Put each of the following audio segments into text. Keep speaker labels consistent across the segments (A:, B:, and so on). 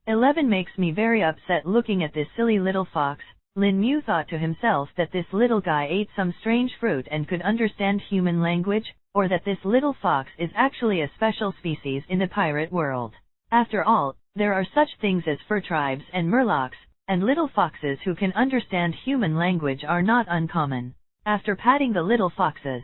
A: 11 makes me very upset looking at this silly little fox. Lin Mu thought to himself that this little guy ate some strange fruit and could understand human language, or that this little fox is actually a special species in the pirate world. After all, there are such things as fur tribes and murlocs, and little foxes who can understand human language are not uncommon. After patting the little fox's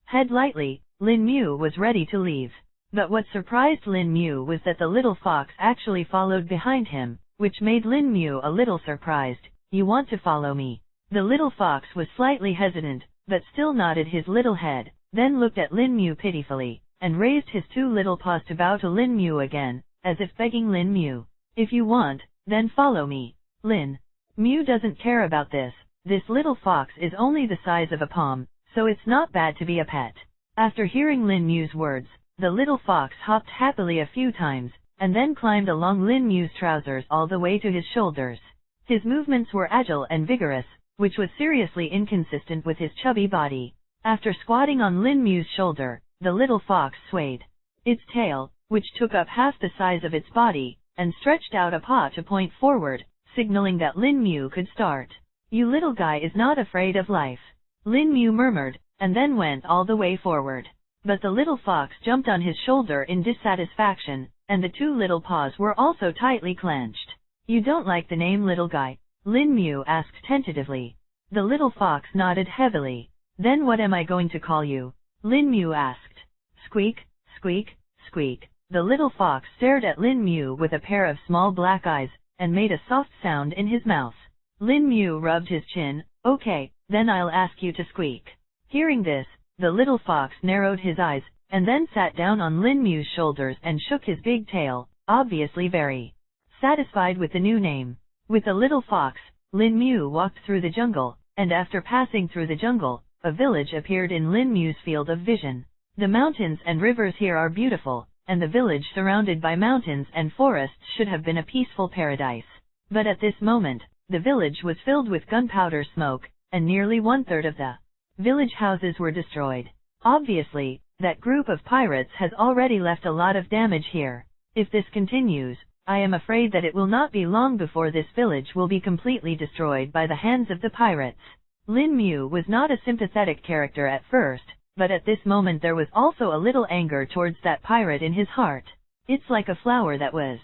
A: head lightly, Lin Mu was ready to leave. But what surprised Lin Mu was that the little fox actually followed behind him, which made Lin Mu a little surprised. "You want to follow me?" The little fox was slightly hesitant, but still nodded his little head, then looked at Lin Mu pitifully, and raised his two little paws to bow to Lin Mu again, as if begging Lin Mu, "If you want, then follow me." Lin Mu doesn't care about this. This little fox is only the size of a palm, so it's not bad to be a pet. After hearing Lin Mu's words, the little fox hopped happily a few times, and then climbed along Lin Mu's trousers all the way to his shoulders. His movements were agile and vigorous, which was seriously inconsistent with his chubby body. After squatting on Lin Mu's shoulder, the little fox swayed its tail, which took up half the size of its body, and stretched out a paw to point forward, signaling that Lin Mu could start. "You little guy is not afraid of life," Lin Mu murmured, and then went all the way forward. But the little fox jumped on his shoulder in dissatisfaction, and the two little paws were also tightly clenched. "You don't like the name little guy?" Lin Mu asked tentatively. The little fox nodded heavily. "Then what am I going to call you?" Lin Mu asked. "Squeak, squeak, squeak." The little fox stared at Lin Mu with a pair of small black eyes, and made a soft sound in his mouth. Lin Mu rubbed his chin. "Okay, then I'll ask you to squeak." Hearing this, the little fox narrowed his eyes, and then sat down on Lin Mu's shoulders and shook his big tail, obviously very satisfied with the new name. With the little fox, Lin Mu walked through the jungle, and after passing through the jungle, a village appeared in Lin Mu's field of vision. The mountains and rivers here are beautiful, and the village surrounded by mountains and forests should have been a peaceful paradise. But at this moment, the village was filled with gunpowder smoke, and nearly 1/3 of the village houses were destroyed. Obviously, that group of pirates has already left a lot of damage here. If this continues, I am afraid that it will not be long before this village will be completely destroyed by the hands of the pirates. Lin Mu was not a sympathetic character at first, but at this moment there was also a little anger towards that pirate in his heart. It's like a flower that was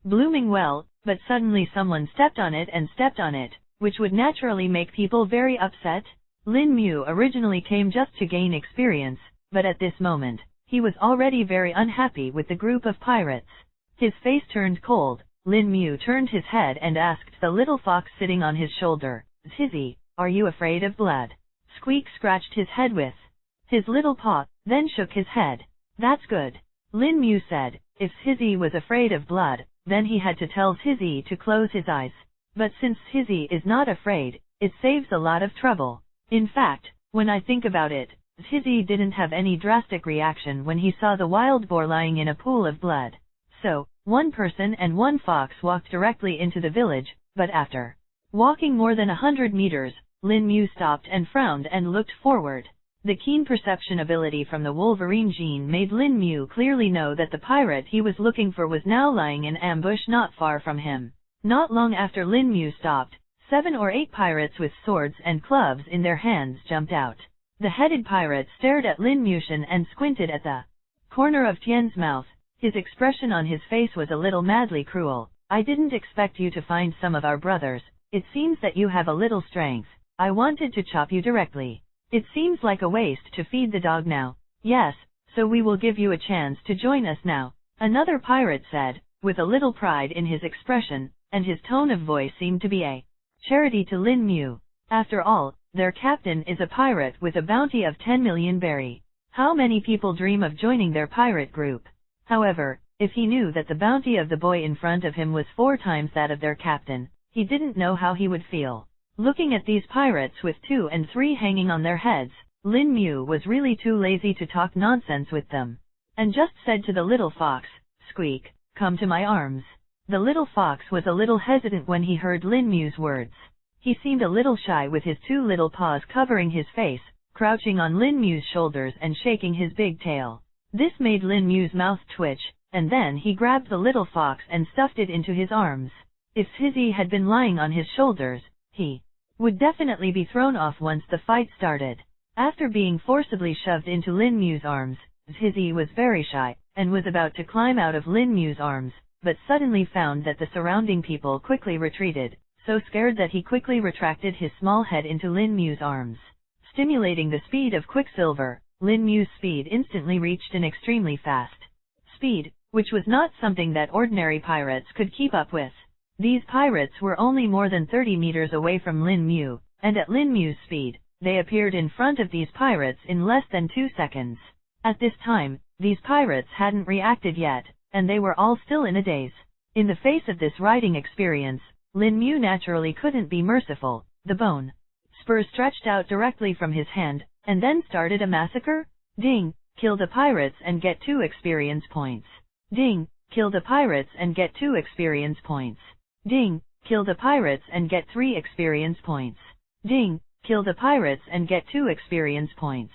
A: blooming well, but suddenly someone stepped on it, which would naturally make people very upset. Lin Mu originally came just to gain experience, but at this moment, he was already very unhappy with the group of pirates. His face turned cold. Lin Mu turned his head and asked the little fox sitting on his shoulder, "Zizzy, are you afraid of blood?" Squeak scratched his head with his little paw, then shook his head. "That's good," Lin Mu said. If Zizzy was afraid of blood, then he had to tell Zizzy to close his eyes. But since Zizzy is not afraid, it saves a lot of trouble. In fact, when I think about it, Zizzy didn't have any drastic reaction when he saw the wild boar lying in a pool of blood. So, one person and one fox walked directly into the village, but after walking more than 100 meters, Lin Mu stopped and frowned and looked forward. The keen perception ability from the Wolverine gene made Lin Mu clearly know that the pirate he was looking for was now lying in ambush not far from him. Not long after Lin Mu stopped, 7 or 8 pirates with swords and clubs in their hands jumped out. The headed pirate stared at Lin Mushin and squinted at the corner of Tian's mouth. His expression on his face was a little madly cruel. "I didn't expect you to find some of our brothers. It seems that you have a little strength. I wanted to chop you directly. It seems like a waste to feed the dog now." "Yes, so we will give you a chance to join us now," another pirate said, with a little pride in his expression, and his tone of voice seemed to be a charity to Lin Mu. After all, their captain is a pirate with a bounty of 10 million berry. How many people dream of joining their pirate group? However, if he knew that the bounty of the boy in front of him was 4 times that of their captain, he didn't know how he would feel. Looking at these pirates with 2 and 3 hanging on their heads, Lin Mu was really too lazy to talk nonsense with them, and just said to the little fox, "Squeak, come to my arms." The little fox was a little hesitant when he heard Lin Mu's words. He seemed a little shy with his 2 little paws covering his face, crouching on Lin Mu's shoulders and shaking his big tail. This made Lin Mu's mouth twitch, and then he grabbed the little fox and stuffed it into his arms. If Hizzy had been lying on his shoulders, he would definitely be thrown off once the fight started. After being forcibly shoved into Lin Mu's arms, Hizzy was very shy, and was about to climb out of Lin Mu's arms, but suddenly found that the surrounding people quickly retreated, so scared that he quickly retracted his small head into Lin Mu's arms. Stimulating the speed of Quicksilver, Lin Mu's speed instantly reached an extremely fast speed, which was not something that ordinary pirates could keep up with. These pirates were only more than 30 meters away from Lin Mu, and at Lin Mu's speed, they appeared in front of these pirates in less than 2 seconds. At this time, these pirates hadn't reacted yet, and they were all still in a daze. In the face of this riding experience, Lin Mu naturally couldn't be merciful. The bone spur stretched out directly from his hand, and then started a massacre. Ding! Kill the pirates and get 2 experience points. Ding! Kill the pirates and get 2 experience points. Ding! Kill the pirates and get 3 experience points. Ding! Kill the pirates and get 2 experience points.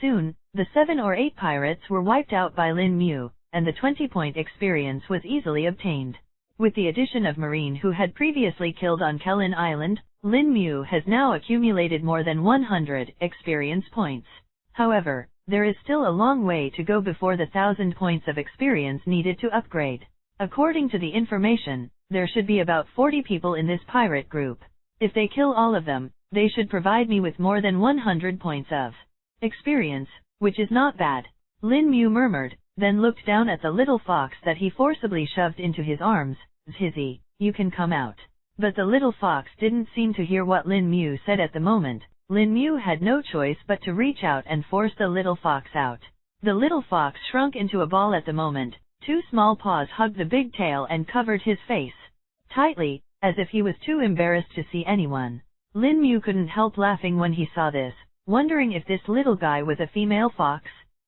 A: Soon, the 7 or 8 pirates were wiped out by Lin Mu, and the 20-point experience was easily obtained. With the addition of Marine, who had previously killed on Kelin Island, Lin Mu has now accumulated more than 100 experience points. However, there is still a long way to go before the 1,000 points of experience needed to upgrade. According to the information, there should be about 40 people in this pirate group. If they kill all of them, they should provide me with more than 100 points of experience, which is not bad. Lin Mu murmured, then looked down at the little fox that he forcibly shoved into his arms. Hizzy, you can come out. But the little fox didn't seem to hear what Lin Mu said at the moment. Lin Mu had no choice but to reach out and force the little fox out. The little fox shrunk into a ball at the moment. 2 small paws hugged the big tail and covered his face tightly, as if he was too embarrassed to see anyone. Lin Mu couldn't help laughing when he saw this, wondering if this little guy was a female fox.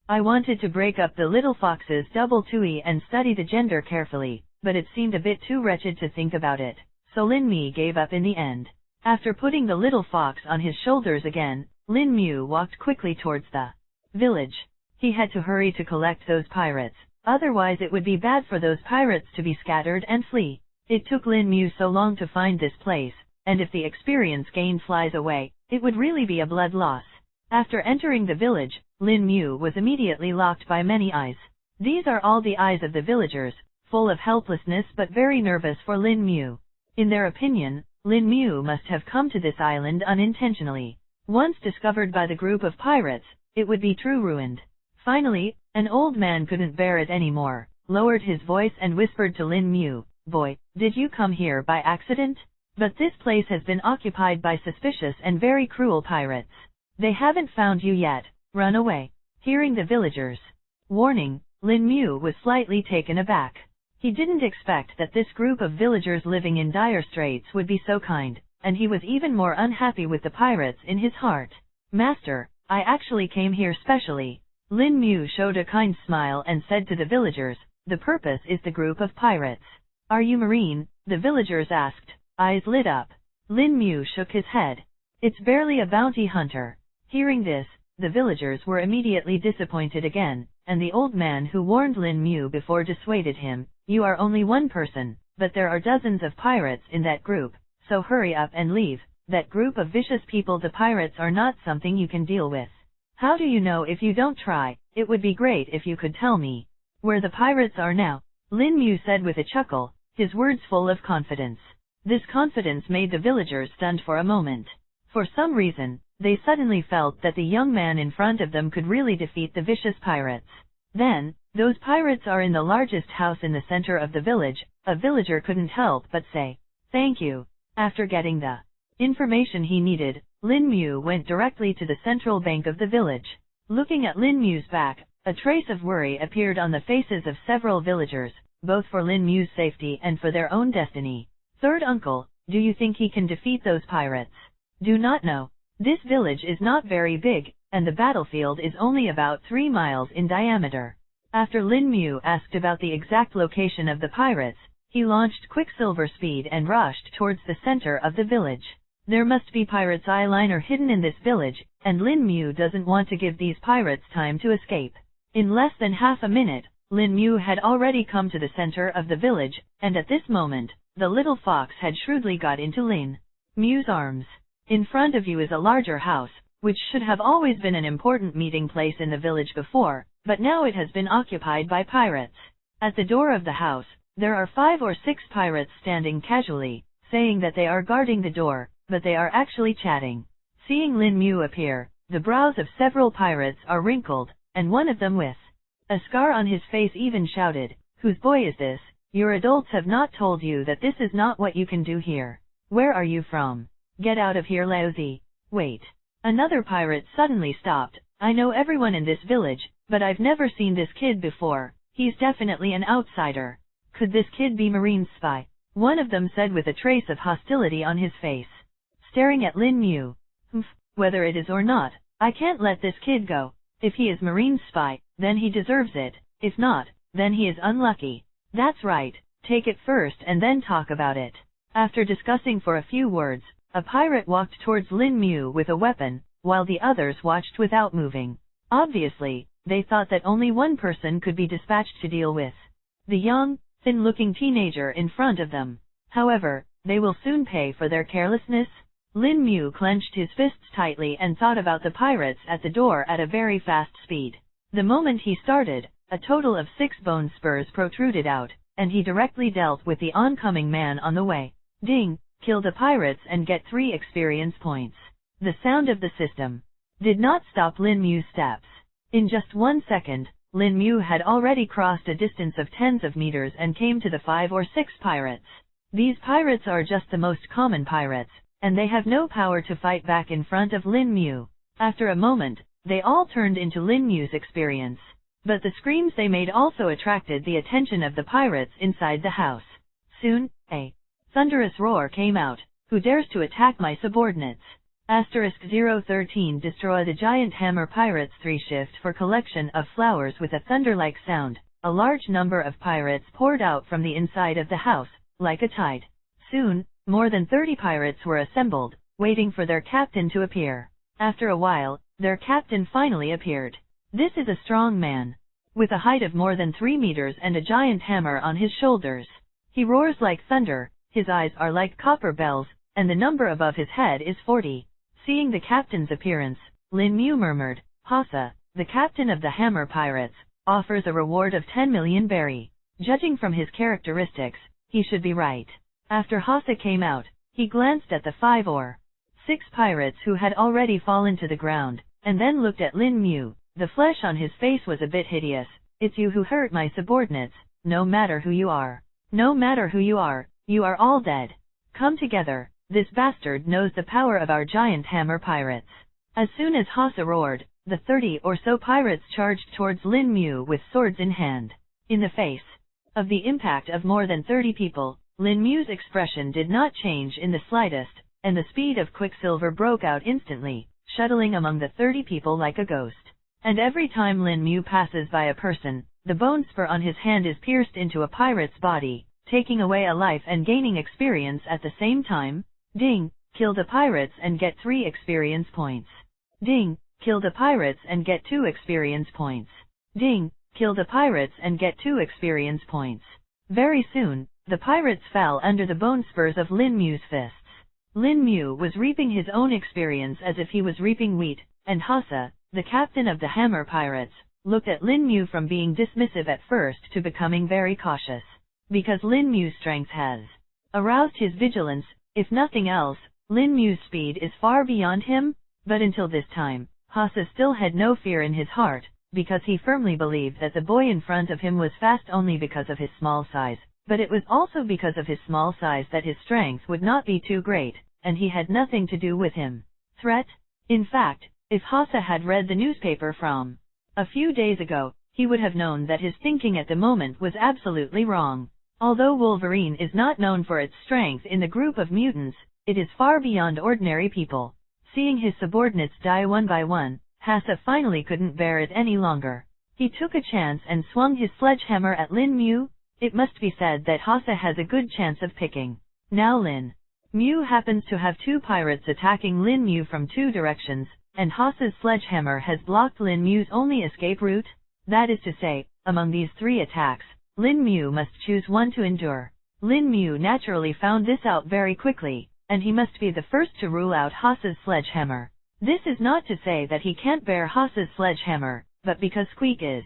A: I wanted to break up the little fox's double tui and study the gender carefully, but it seemed a bit too wretched to think about it, so Lin Mu gave up in the end. After putting the little fox on his shoulders again, Lin Mu walked quickly towards the village. He had to hurry to collect those pirates, otherwise it would be bad for those pirates to be scattered and flee. It took Lin Mu so long to find this place, and if the experience gained flies away, it would really be a blood loss. After entering the village, Lin Mu was immediately locked by many eyes. These are all the eyes of the villagers, full of helplessness but very nervous for Lin Mu. In their opinion, Lin Mu must have come to this island unintentionally. Once discovered by the group of pirates, it would be true ruined. Finally, an old man couldn't bear it anymore, lowered his voice and whispered to Lin Mu, "Boy, did you come here by accident? But this place has been occupied by suspicious and very cruel pirates. They haven't found you yet. Run away." Hearing the villagers' warning, Lin Mu was slightly taken aback. He didn't expect that this group of villagers living in dire straits would be so kind, and he was even more unhappy with the pirates in his heart. "Master, I actually came here specially." Lin Mu showed a kind smile and said to the villagers, "The purpose is the group of pirates." "Are you Marine?" the villagers asked, eyes lit up. Lin Mu shook his head. "It's barely a bounty hunter." Hearing this, the villagers were immediately disappointed again, and the old man who warned Lin Mu before dissuaded him, "You are only one person, but there are dozens of pirates in that group, so hurry up and leave. That group of vicious people, the pirates, are not something you can deal with." "How do you know if you don't try? It would be great if you could tell me where the pirates are now," Lin Mu said with a chuckle, his words full of confidence. This confidence made the villagers stunned for a moment. For some reason, they suddenly felt that the young man in front of them could really defeat the vicious pirates. "Then, those pirates are in the largest house in the center of the village," a villager couldn't help but say. "Thank you." After getting the information he needed, Lin Mu went directly to the central bank of the village. Looking at Lin Mu's back, a trace of worry appeared on the faces of several villagers, both for Lin Mu's safety and for their own destiny. "Third uncle, do you think he can defeat those pirates?" "Do not know. This village is not very big, and the battlefield is only about 3 miles in diameter." After Lin Mu asked about the exact location of the pirates, he launched Quicksilver speed and rushed towards the center of the village. There must be pirates' eyeliner hidden in this village, and Lin Mu doesn't want to give these pirates time to escape. In less than half a minute, Lin Mu had already come to the center of the village, and at this moment, the little fox had shrewdly got into Lin Mu's arms. In front of you is a larger house, which should have always been an important meeting place in the village before, but now it has been occupied by pirates. At the door of the house, there are 5 or 6 pirates standing casually, saying that they are guarding the door, but they are actually chatting. Seeing Lin Mu appear, the brows of several pirates are wrinkled, and one of them with a scar on his face even shouted, "Whose boy is this? Your adults have not told you that this is not what you can do here. Where are you from? Get out of here, lousy." Wait. Another pirate suddenly stopped. "I know everyone in this village, but I've never seen this kid before. He's definitely an outsider. Could this kid be Marine's spy?" One of them said with a trace of hostility on his face. Staring at Lin Mu. Whether it is or not, I can't let this kid go. If he is Marine's spy, then he deserves it. If not, then he is unlucky. That's right, take it first and then talk about it. After discussing for a few words, a pirate walked towards Lin Mu with a weapon, while the others watched without moving. Obviously, they thought that only one person could be dispatched to deal with the young, thin-looking teenager in front of them. However, they will soon pay for their carelessness. Lin Mu clenched his fists tightly and thought about the pirates at the door at a very fast speed. The moment he started, a total of 6 bone spurs protruded out, and he directly dealt with the oncoming man on the way. Ding! Kill the pirates and get 3 experience points. The sound of the system did not stop Lin Mu's steps. In just 1 second, Lin Mu had already crossed a distance of tens of meters and came to the 5 or 6 pirates. These pirates are just the most common pirates, and they have no power to fight back in front of Lin Mu. After a moment, they all turned into Lin Mu's experience. But the screams they made also attracted the attention of the pirates inside the house. Soon, a thunderous roar came out. "Who dares to attack my subordinates?" *013 Destroy the giant hammer. Pirates 3 Shift for collection of flowers. With a thunder-like sound, a large number of pirates poured out from the inside of the house, like a tide. Soon, more than 30 pirates were assembled, waiting for their captain to appear. After a while, their captain finally appeared. This is a strong man, with a height of more than 3 meters and a giant hammer on his shoulders. He roars like thunder, his eyes are like copper bells, and the number above his head is 40. Seeing the captain's appearance, Lin Mu murmured, "Hasa, the captain of the Hammer Pirates, offers a reward of 10 million berry. Judging from his characteristics, he should be right." After Hasa came out, he glanced at the 5 or 6 pirates who had already fallen to the ground, and then looked at Lin Mu. The flesh on his face was a bit hideous. "It's you who hurt my subordinates, no matter who you are. No matter who you are all dead. Come together, this bastard knows the power of our giant hammer pirates." As soon as Hasa roared, the 30 or so pirates charged towards Lin Mu with swords in hand. In the face of the impact of more than 30 people, Lin Mu's expression did not change in the slightest, and the speed of quicksilver broke out instantly, shuttling among the 30 people like a ghost. And every time Lin Mu passes by a person, the bone spur on his hand is pierced into a pirate's body, taking away a life and gaining experience at the same time. Ding! Kill the pirates and get 3 experience points. Ding! Kill the pirates and get 2 experience points. Ding! Kill the pirates and get 2 experience points. Very soon, the pirates fell under the bone spurs of Lin Mu's fists. Lin Mu was reaping his own experience as if he was reaping wheat, and Hasa, the captain of the Hammer Pirates, looked at Lin Mu from being dismissive at first to becoming very cautious. Because Lin Mu's strength has aroused his vigilance, if nothing else, Lin Mu's speed is far beyond him, but until this time, Hasa still had no fear in his heart, because he firmly believed that the boy in front of him was fast only because of his small size, but it was also because of his small size that his strength would not be too great, and he had nothing to do with him. Threat? In fact, if Hasa had read the newspaper from a few days ago, he would have known that his thinking at the moment was absolutely wrong. Although Wolverine is not known for its strength in the group of mutants, it is far beyond ordinary people. Seeing his subordinates die one by one, Hasa finally couldn't bear it any longer. He took a chance and swung his sledgehammer at Lin Mu. It must be said that Hasa has a good chance of picking. Now Lin Mu happens to have 2 pirates attacking Lin Mu from 2 directions, and Hasa's sledgehammer has blocked Lin Mu's only escape route. That is to say, Among these 3 attacks, Lin Mu must choose one to endure. Lin Mu naturally found this out very quickly, and he must be the first to rule out Hase's sledgehammer. This is not to say that he can't bear Hase's sledgehammer, but because Squeak is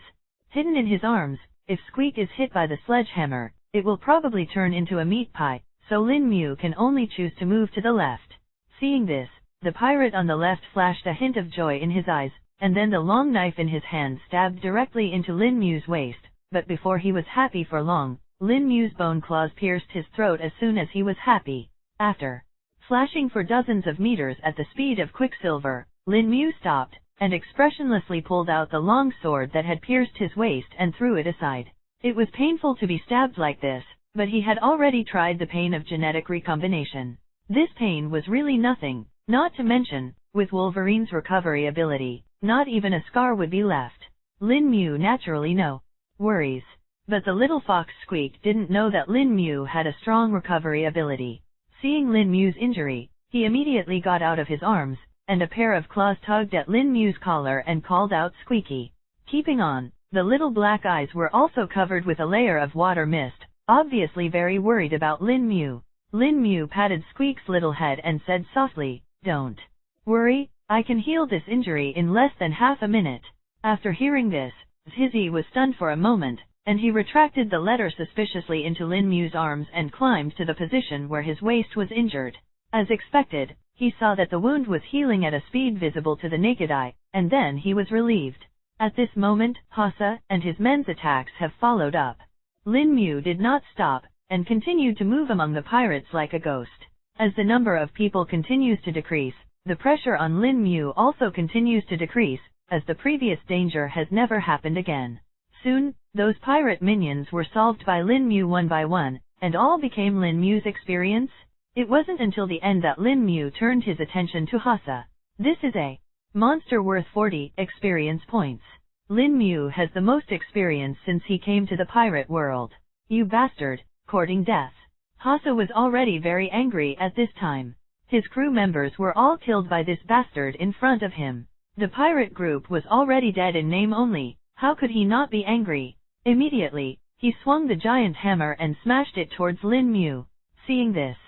A: hidden in his arms, if Squeak is hit by the sledgehammer, it will probably turn into a meat pie, so Lin Mu can only choose to move to the left. Seeing this, the pirate on the left flashed a hint of joy in his eyes, and then the long knife in his hand stabbed directly into Lin Mu's waist, but before he was happy for long, Lin Mu's bone claws pierced his throat as soon as he was happy. After flashing for dozens of meters at the speed of quicksilver, Lin Mu stopped, and expressionlessly pulled out the long sword that had pierced his waist and threw it aside. It was painful to be stabbed like this, but he had already tried the pain of genetic recombination. This pain was really nothing, not to mention, with Wolverine's recovery ability, not even a scar would be left. Lin Mu naturally no worries. But the little fox Squeak didn't know that Lin Mu had a strong recovery ability. Seeing Lin Mu's injury, he immediately got out of his arms, and a pair of claws tugged at Lin Mu's collar and called out Squeaky. Keeping on, the little black eyes were also covered with a layer of water mist, obviously very worried about Lin Mu. Lin Mu patted Squeak's little head and said softly, "Don't worry, I can heal this injury in less than half a minute." After hearing this, Hizzy was stunned for a moment, and he retracted the letter suspiciously into Lin Mu's arms and climbed to the position where his waist was injured. As expected, he saw that the wound was healing at a speed visible to the naked eye, and then he was relieved. At this moment, Hase and his men's attacks have followed up. Lin Mu did not stop, and continued to move among the pirates like a ghost. As the number of people continues to decrease, the pressure on Lin Mu also continues to decrease, as the previous danger has never happened again. Soon, those pirate minions were solved by Lin Mu one by one, and all became Lin Mu's experience. It wasn't until the end that Lin Mu turned his attention to Hase. This is a monster worth 40 experience points. Lin Mu has the most experience since he came to the pirate world. "You bastard, courting death." Hase was already very angry at this time. His crew members were all killed by this bastard in front of him. The pirate group was already dead in name only. How could he not be angry? Immediately, he swung the giant hammer and smashed it towards Lin Mu. Seeing this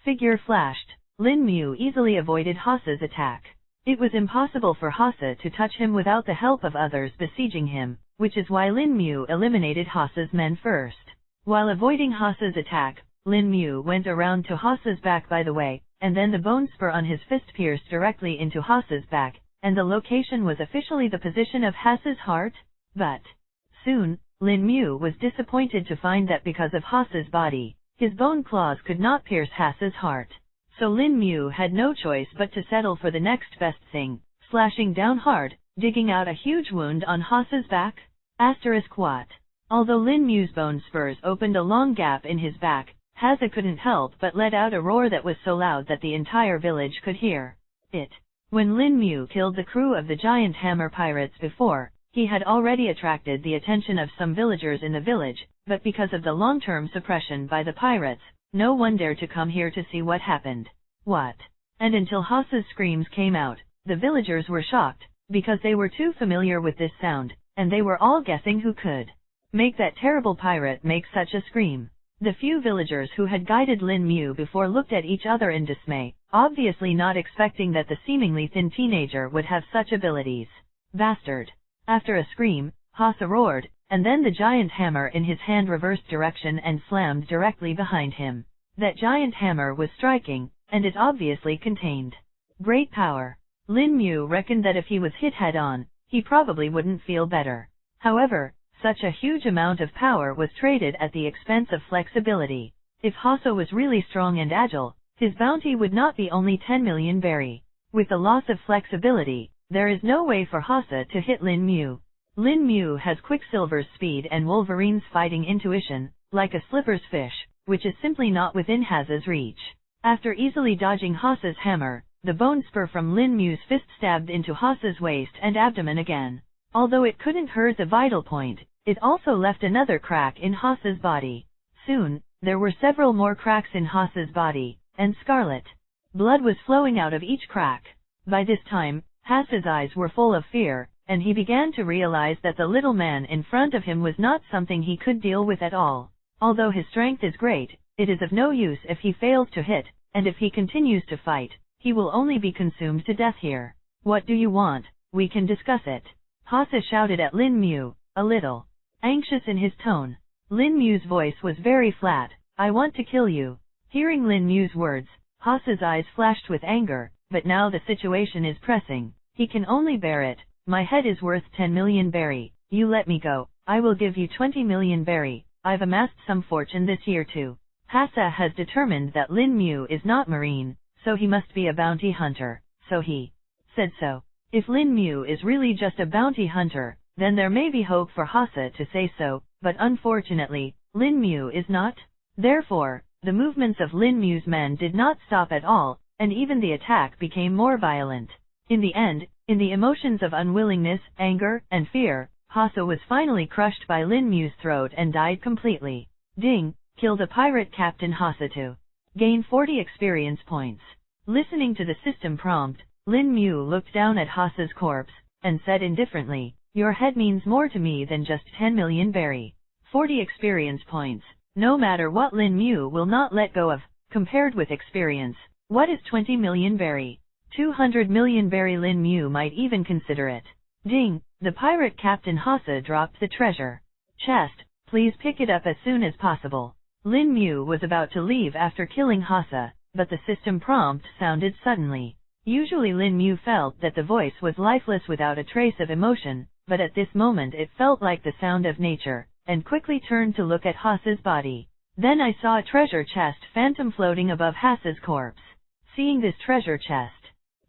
A: figure flashed, Lin Mu easily avoided Hase's attack. It was impossible for Hase to touch him without the help of others besieging him, which is why Lin Mu eliminated Hase's men first. While avoiding Hase's attack, Lin Mu went around to Hase's back by the way, and then the bone spur on his fist pierced directly into Hase's back, and the location was officially the position of Hase's heart. But soon, Lin Mu was disappointed to find that because of Hase's body, his bone claws could not pierce Hase's heart. So Lin Mu had no choice but to settle for the next best thing, slashing down hard, digging out a huge wound on Hase's back. What? Although Lin Mu's bone spurs opened a long gap in his back, Hase couldn't help but let out a roar that was so loud that the entire village could hear it. When Lin Mu killed the crew of the giant hammer pirates before, he had already attracted the attention of some villagers in the village, but because of the long-term suppression by the pirates, no one dared to come here to see what happened. What? And until Hase's screams came out, the villagers were shocked, because they were too familiar with this sound, and they were all guessing who could make that terrible pirate make such a scream. The few villagers who had guided Lin Mu before looked at each other in dismay, obviously not expecting that the seemingly thin teenager would have such abilities. Bastard! After a scream, Hase roared, and then the giant hammer in his hand reversed direction and slammed directly behind him. That giant hammer was striking, and it obviously contained great power. Lin Mu reckoned that if he was hit head-on, he probably wouldn't feel better. However, such a huge amount of power was traded at the expense of flexibility. If Hase was really strong and agile, his bounty would not be only 10 million berry. With the loss of flexibility, there is no way for Hase to hit Lin Mu. Lin Mu has Quicksilver's speed and Wolverine's fighting intuition, like a slipper's fish, which is simply not within Hase's reach. After easily dodging Hase's hammer, the bone spur from Lin Mu's fist stabbed into Hase's waist and abdomen again. Although it couldn't hurt the vital point, it also left another crack in Hase's body. Soon, there were several more cracks in Hase's body, and scarlet blood was flowing out of each crack. By this time, Hase's eyes were full of fear, and he began to realize that the little man in front of him was not something he could deal with at all. Although his strength is great, it is of no use if he fails to hit, and if he continues to fight, he will only be consumed to death here. What do you want? We can discuss it. Hase shouted at Lin Mu, a little anxious in his tone. Lin Mu's voice was very flat. I want to kill you. Hearing Lin Mu's words, Hase's eyes flashed with anger, but now the situation is pressing. He can only bear it. My head is worth 10 million berry. You let me go. I will give you 20 million berry. I've amassed some fortune this year too. Hase has determined that Lin Mu is not marine, so he must be a bounty hunter, so he said so. If Lin Mu is really just a bounty hunter, then there may be hope for Hase to say so, but unfortunately, Lin Mu is not. Therefore, the movements of Lin Mu's men did not stop at all, and even the attack became more violent. In the end, in the emotions of unwillingness, anger, and fear, Hase was finally crushed by Lin Mu's throat and died completely. Ding! Killed a pirate captain. Hase to gain 40 experience points. Listening to the system prompt, Lin Mu looked down at Hase's corpse, and said indifferently, your head means more to me than just 10 million berry. 40 experience points. No matter what Lin Mu will not let go of. Compared with experience, what is 20 million berry? 200 million berry. Lin Mu might even consider it. Ding! The pirate captain. Hase dropped the treasure chest. Please pick it up as soon as possible. Lin Mu was about to leave after killing Hase, but the system prompt sounded suddenly. Usually Lin Mu felt that the voice was lifeless without a trace of emotion, but at this moment it felt like the sound of nature, and quickly turned to look at Hase's body. Then I saw a treasure chest phantom floating above Hase's corpse. Seeing this treasure chest,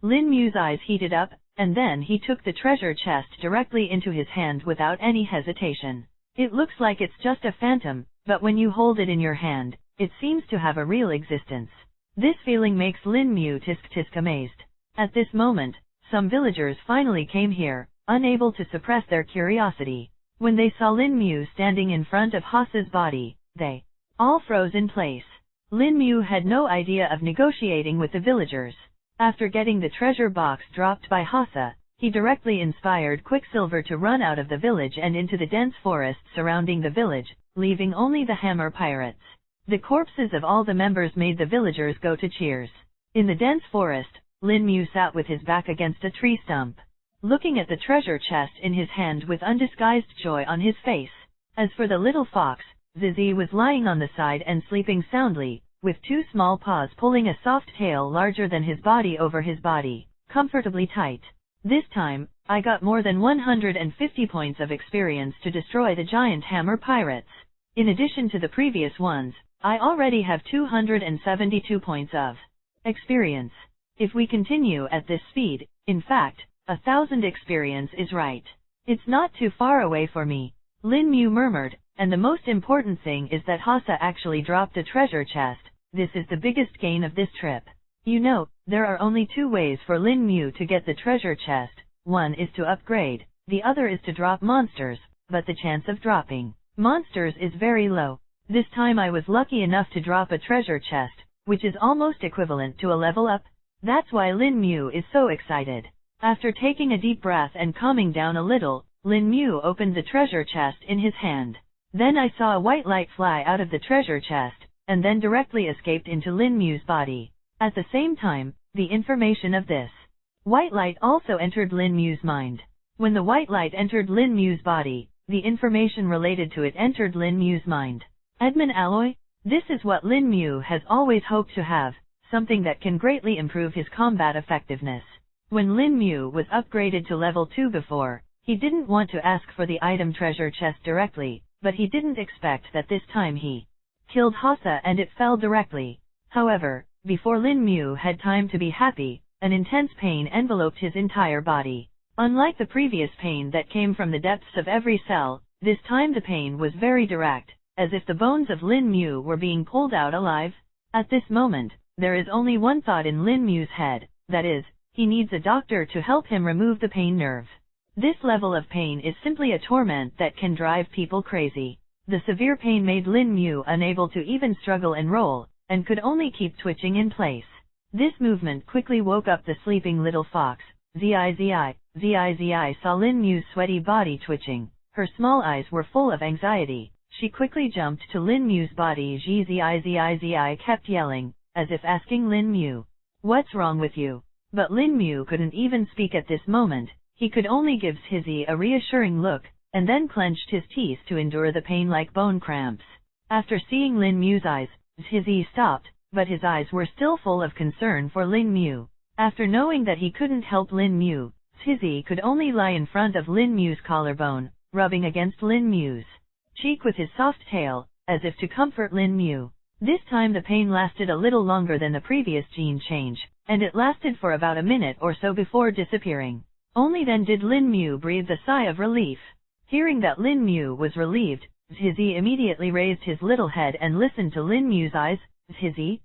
A: Lin Mu's eyes heated up, and then he took the treasure chest directly into his hand without any hesitation. It looks like it's just a phantom, but when you hold it in your hand, it seems to have a real existence. This feeling makes Lin Mu tisk amazed. At this moment, some villagers finally came here, unable to suppress their curiosity. When they saw Lin Mu standing in front of Hase's body, they all froze in place. Lin Mu had no idea of negotiating with the villagers. After getting the treasure box dropped by Hase, he directly inspired Quicksilver to run out of the village and into the dense forest surrounding the village, leaving only the hammer pirates. The corpses of all the members made the villagers go to cheers. In the dense forest, Lin Mu sat with his back against a tree stump, looking at the treasure chest in his hand with undisguised joy on his face. As for the little fox, Zizi was lying on the side and sleeping soundly, with two small paws pulling a soft tail larger than his body over his body, comfortably tight. This time, I got more than 150 points of experience to destroy the giant hammer pirates. In addition to the previous ones, I already have 272 points of experience. If we continue at this speed, in fact, 1,000 experience is right. It's not too far away for me, Lin Mu murmured, and the most important thing is that Hase actually dropped a treasure chest. This is the biggest gain of this trip. You know, there are only two ways for Lin Mu to get the treasure chest. One is to upgrade, the other is to drop monsters, but the chance of dropping monsters is very low. This time I was lucky enough to drop a treasure chest, which is almost equivalent to a level up. That's why Lin Mu is so excited. After taking a deep breath and calming down a little, Lin Mu opened the treasure chest in his hand. Then I saw a white light fly out of the treasure chest, and then directly escaped into Lin Mu's body. At the same time, the information of this white light also entered Lin Mu's mind. When the white light entered Lin Mu's body, the information related to it entered Lin Mu's mind. Edmund alloy? This is what Lin Mu has always hoped to have, something that can greatly improve his combat effectiveness. When Lin Mu was upgraded to level 2 before, he didn't want to ask for the item treasure chest directly, but he didn't expect that this time he killed Hase and it fell directly. However, before Lin Mu had time to be happy, an intense pain enveloped his entire body. Unlike the previous pain that came from the depths of every cell, this time the pain was very direct, as if the bones of Lin Mu were being pulled out alive. At this moment, there is only one thought in Lin Mu's head, that is, he needs a doctor to help him remove the pain nerve. This level of pain is simply a torment that can drive people crazy. The severe pain made Lin Mu unable to even struggle and roll, and could only keep twitching in place. This movement quickly woke up the sleeping little fox, Zi saw Lin Mu's sweaty body twitching. Her small eyes were full of anxiety. She quickly jumped to Lin Mu's body. Zi kept yelling, as if asking Lin Mu, "What's wrong with you?" But Lin Mu couldn't even speak at this moment. He could only give Zi a reassuring look, and then clenched his teeth to endure the pain like bone cramps. After seeing Lin Mu's eyes, Zi stopped, but his eyes were still full of concern for Lin Mu. After knowing that he couldn't help Lin Mu, Zi could only lie in front of Lin Mu's collarbone, rubbing against Lin Mu's cheek with his soft tail, as if to comfort Lin Mu. This time the pain lasted a little longer than the previous gene change, and it lasted for about a minute or so before disappearing. Only then did Lin Mu breathe a sigh of relief. Hearing that Lin Mu was relieved, Zi immediately raised his little head and listened to Lin Mu's eyes. Zi,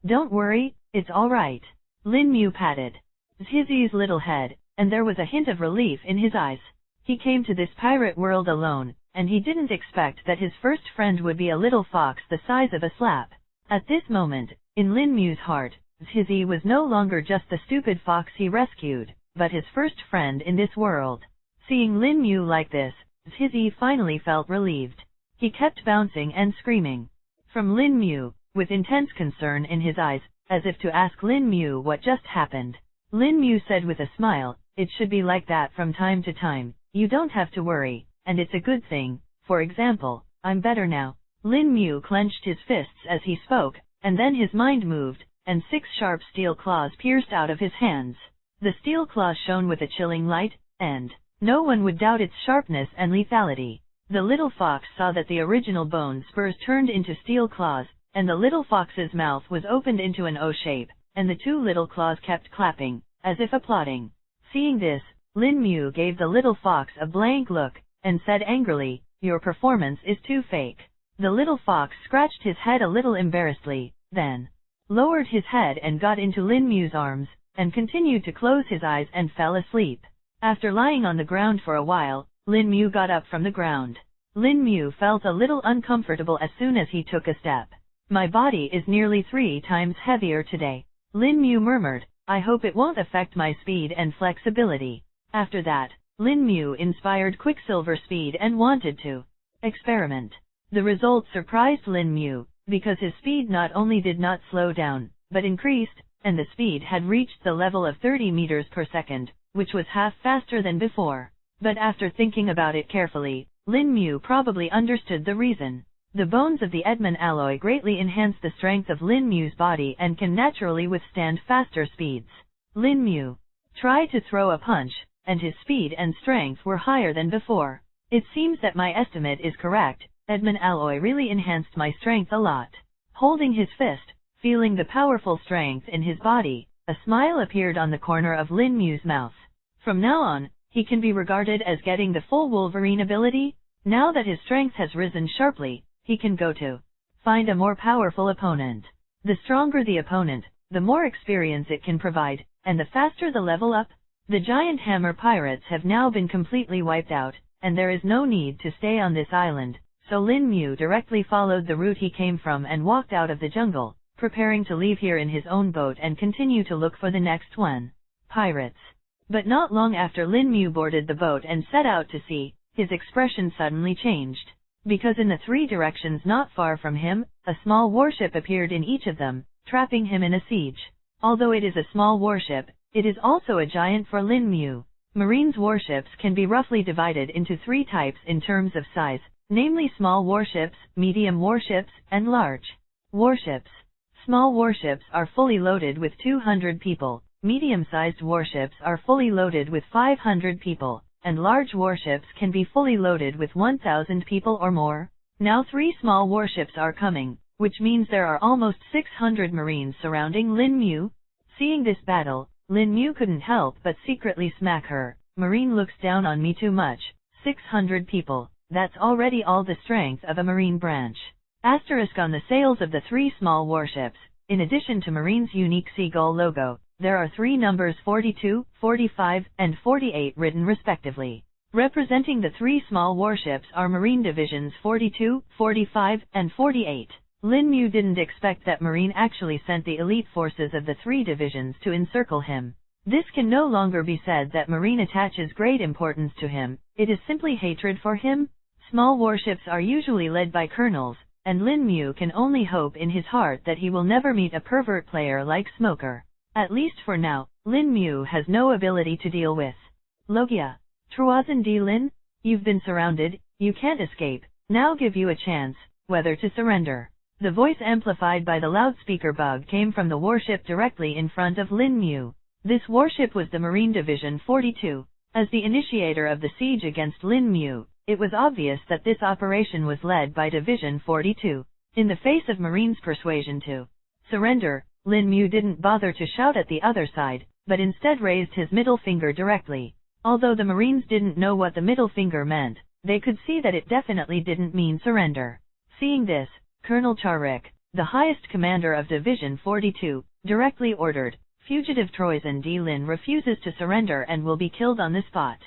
A: don't worry, it's all right. Lin Mu patted Zi's little head, and there was a hint of relief in his eyes. He came to this pirate world alone, and he didn't expect that his first friend would be a little fox the size of a slap. At this moment, in Lin Mu's heart, Zi was no longer just the stupid fox he rescued, but his first friend in this world. Seeing Lin Mu like this, Zi finally felt relieved. He kept bouncing and screaming from Lin Mu, with intense concern in his eyes, as if to ask Lin Mu what just happened. Lin Mu said with a smile, "It should be like that from time to time, you don't have to worry, and it's a good thing. For example, I'm better now." Lin Mu clenched his fists as he spoke, and then his mind moved, and 6 sharp steel claws pierced out of his hands. The steel claws shone with a chilling light, and no one would doubt its sharpness and lethality. The little fox saw that the original bone spurs turned into steel claws, and the little fox's mouth was opened into an O shape, and the 2 little claws kept clapping, as if applauding. Seeing this, Lin Mu gave the little fox a blank look, and said angrily, "Your performance is too fake." The little fox scratched his head a little embarrassedly, then lowered his head and got into Lin Mu's arms, and continued to close his eyes and fell asleep. After lying on the ground for a while, Lin Mu got up from the ground. Lin Mu felt a little uncomfortable as soon as he took a step. "My body is nearly 3 times heavier today," Lin Mu murmured. "I hope it won't affect my speed and flexibility." After that, Lin Mu inspired Quicksilver speed and wanted to experiment. The result surprised Lin Mu, because his speed not only did not slow down, but increased, and the speed had reached the level of 30 meters per second, which was half faster than before. But after thinking about it carefully, Lin Mu probably understood the reason. The bones of the Edmond alloy greatly enhance the strength of Lin Mu's body and can naturally withstand faster speeds. Lin Mu tried to throw a punch, and his speed and strength were higher than before. "It seems that my estimate is correct. Edmond alloy really enhanced my strength a lot." Holding his fist, feeling the powerful strength in his body, a smile appeared on the corner of Lin Mu's mouth. From now on, he can be regarded as getting the full Wolverine ability. Now that his strength has risen sharply, he can go to find a more powerful opponent. The stronger the opponent, the more experience it can provide, and the faster the level up. The giant hammer pirates have now been completely wiped out, and there is no need to stay on this island, so Lin Mu directly followed the route he came from and walked out of the jungle, preparing to leave here in his own boat and continue to look for the next one. Pirates. But not long after Lin Mu boarded the boat and set out to sea, his expression suddenly changed. Because in the 3 directions not far from him, a small warship appeared in each of them, trapping him in a siege. Although it is a small warship, it is also a giant for Lin Mu. Marine's warships can be roughly divided into 3 types in terms of size, namely small warships, medium warships, and large warships. Small warships are fully loaded with 200 people, medium-sized warships are fully loaded with 500 people, and large warships can be fully loaded with 1,000 people or more. Now 3 small warships are coming, which means there are almost 600 Marines surrounding Lin Mu. Seeing this battle, Lin Mu couldn't help but secretly smack her. "Marine looks down on me too much. 600 people, that's already all the strength of a Marine branch." Asterisk on the sails of the 3 small warships, in addition to Marine's unique seagull logo, there are 3 numbers 42, 45, and 48 written respectively. Representing the 3 small warships are Marine Divisions 42, 45, and 48. Lin Mu didn't expect that Marine actually sent the elite forces of the 3 divisions to encircle him. This can no longer be said that Marine attaches great importance to him, it is simply hatred for him. Small warships are usually led by colonels, and Lin Mu can only hope in his heart that he will never meet a pervert player like Smoker. At least for now, Lin Mu has no ability to deal with. Logia. Troisen D. Lin, you've been surrounded, you can't escape, now give you a chance, whether to surrender. The voice amplified by the loudspeaker bug came from the warship directly in front of Lin Mu. This warship was the Marine Division 42. As the initiator of the siege against Lin Mu, it was obvious that this operation was led by Division 42. In the face of Marine's persuasion to surrender, Lin Mu didn't bother to shout at the other side, but instead raised his middle finger directly. Although the Marines didn't know what the middle finger meant, they could see that it definitely didn't mean surrender. Seeing this, Colonel Charik, the highest commander of Division 42, directly ordered, "Fugitive Troisen D. Lin refuses to surrender and will be killed on the spot."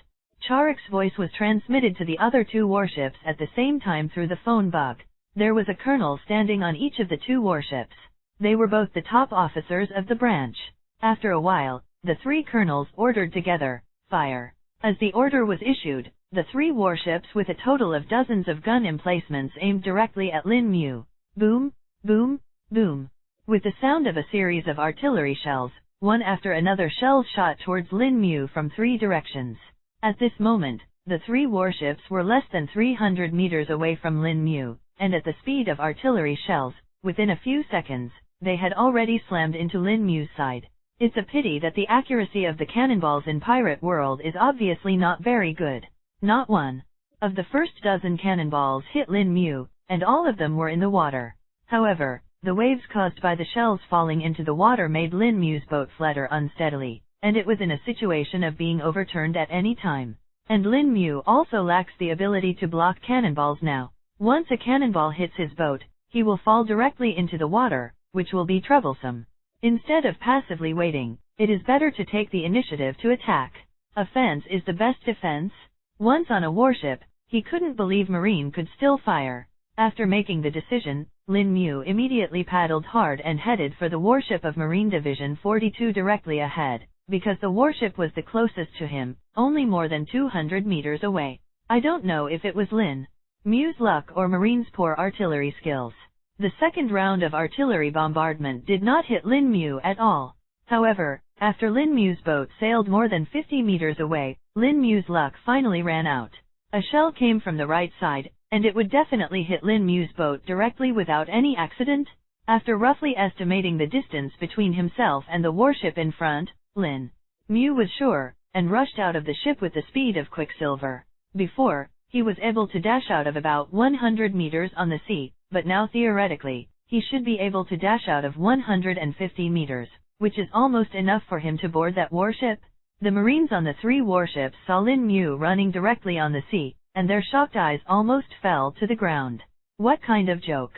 A: Charik's voice was transmitted to the other two warships at the same time through the phone bug. There was a colonel standing on each of the two warships. They were both the top officers of the branch. After a while, the three colonels ordered together, "Fire." As the order was issued, the three warships with a total of dozens of gun emplacements aimed directly at Lin Mu. Boom, boom, boom. With the sound of a series of artillery shells, one after another shells shot towards Lin Mu from three directions. At this moment, the three warships were less than 300 meters away from Lin Mu, and at the speed of artillery shells, within a few seconds, they had already slammed into Lin Mu's side. It's a pity that the accuracy of the cannonballs in Pirate World is obviously not very good. Not one of the first dozen cannonballs hit Lin Mu, and all of them were in the water. However, the waves caused by the shells falling into the water made Lin Mu's boat flutter unsteadily, and it was in a situation of being overturned at any time. And Lin Mu also lacks the ability to block cannonballs now. Once a cannonball hits his boat, he will fall directly into the water, which will be troublesome. Instead of passively waiting, it is better to take the initiative to attack. Offense is the best defense. Once on a warship, he couldn't believe Marine could still fire. After making the decision, Lin Mu immediately paddled hard and headed for the warship of Marine Division 42 directly ahead, because the warship was the closest to him, only more than 200 meters away. I don't know if it was Lin Mu's luck or Marine's poor artillery skills. The second round of artillery bombardment did not hit Lin Mu at all. However, after Lin Mu's boat sailed more than 50 meters away, Lin Mu's luck finally ran out. A shell came from the right side, and it would definitely hit Lin Mu's boat directly without any accident. After roughly estimating the distance between himself and the warship in front, Lin Mu was sure, and rushed out of the ship with the speed of quicksilver. Before, he was able to dash out of about 100 meters on the sea, but now theoretically, he should be able to dash out of 150 meters, which is almost enough for him to board that warship. The Marines on the three warships saw Lin Mu running directly on the sea, and their shocked eyes almost fell to the ground. What kind of joke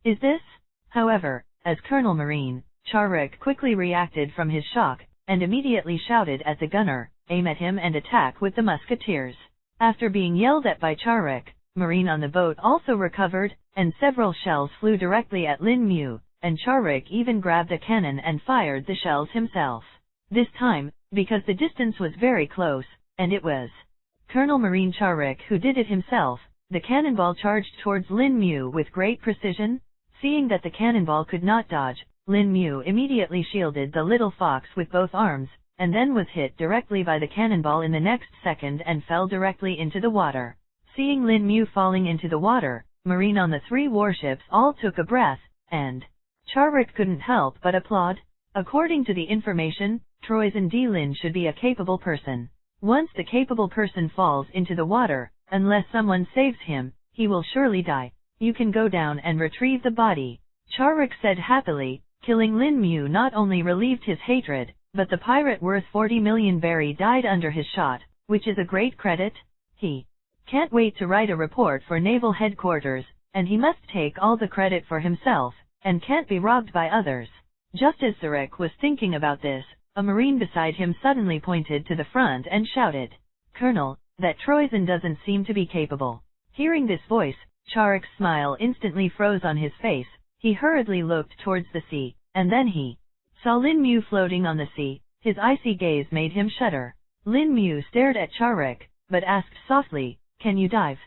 A: is this? However, as Colonel Marine, Charik quickly reacted from his shock, and immediately shouted at the gunner, "Aim at him and attack with the musketeers." After being yelled at by Charik, Marine on the boat also recovered, and several shells flew directly at Lin Mu, and Charik even grabbed a cannon and fired the shells himself. This time, because the distance was very close, and it was Colonel Marine Charik who did it himself, the cannonball charged towards Lin Mu with great precision. Seeing that the cannonball could not dodge, Lin Mu immediately shielded the little fox with both arms, and then was hit directly by the cannonball in the next second and fell directly into the water. Seeing Lin Mu falling into the water, Marine on the three warships all took a breath, and Charik couldn't help but applaud. According to the information, Troisen D. Lin should be a capable person. Once the capable person falls into the water, unless someone saves him, he will surely die. You can go down and retrieve the body, Charik said happily. Killing Lin Mu not only relieved his hatred, but the pirate worth 40 million berry died under his shot, which is a great credit. He can't wait to write a report for Naval Headquarters, and he must take all the credit for himself, and can't be robbed by others. Just as Zarek was thinking about this, a Marine beside him suddenly pointed to the front and shouted, "Colonel, that Troisen doesn't seem to be capable." Hearing this voice, Charik's smile instantly froze on his face. He hurriedly looked towards the sea, and then he saw Lin Mu floating on the sea. His icy gaze made him shudder. Lin Mu stared at Charuk, but asked softly, "Can you dive?"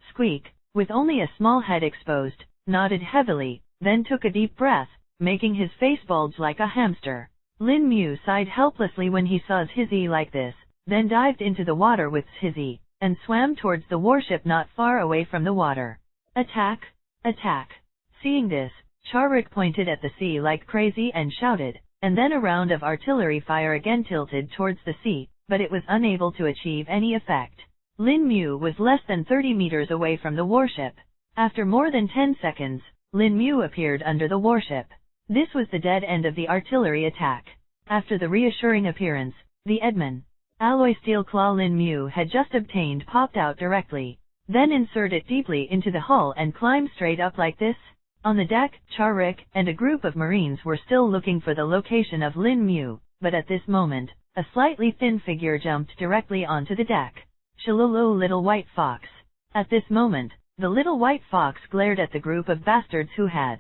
A: Squeak, with only a small head exposed, nodded heavily, then took a deep breath, making his face bulge like a hamster. Lin Mu sighed helplessly when he saw Hizzy like this, then dived into the water with Hizzy, and swam towards the warship not far away from the water. "Attack! Attack!" Seeing this, Charuk pointed at the sea like crazy and shouted, and then a round of artillery fire again tilted towards the sea, but it was unable to achieve any effect. Lin Mu was less than 30 meters away from the warship. After more than 10 seconds, Lin Mu appeared under the warship. This was the dead end of the artillery attack. After the reassuring appearance, the Edmund alloy steel claw Lin Mu had just obtained popped out directly. Then insert it deeply into the hull and climb straight up like this. On the deck, Charuk and a group of Marines were still looking for the location of Lin Mu, but at this moment, a slightly thin figure jumped directly onto the deck. "Shalolo, little white fox." At this moment, the little white fox glared at the group of bastards who had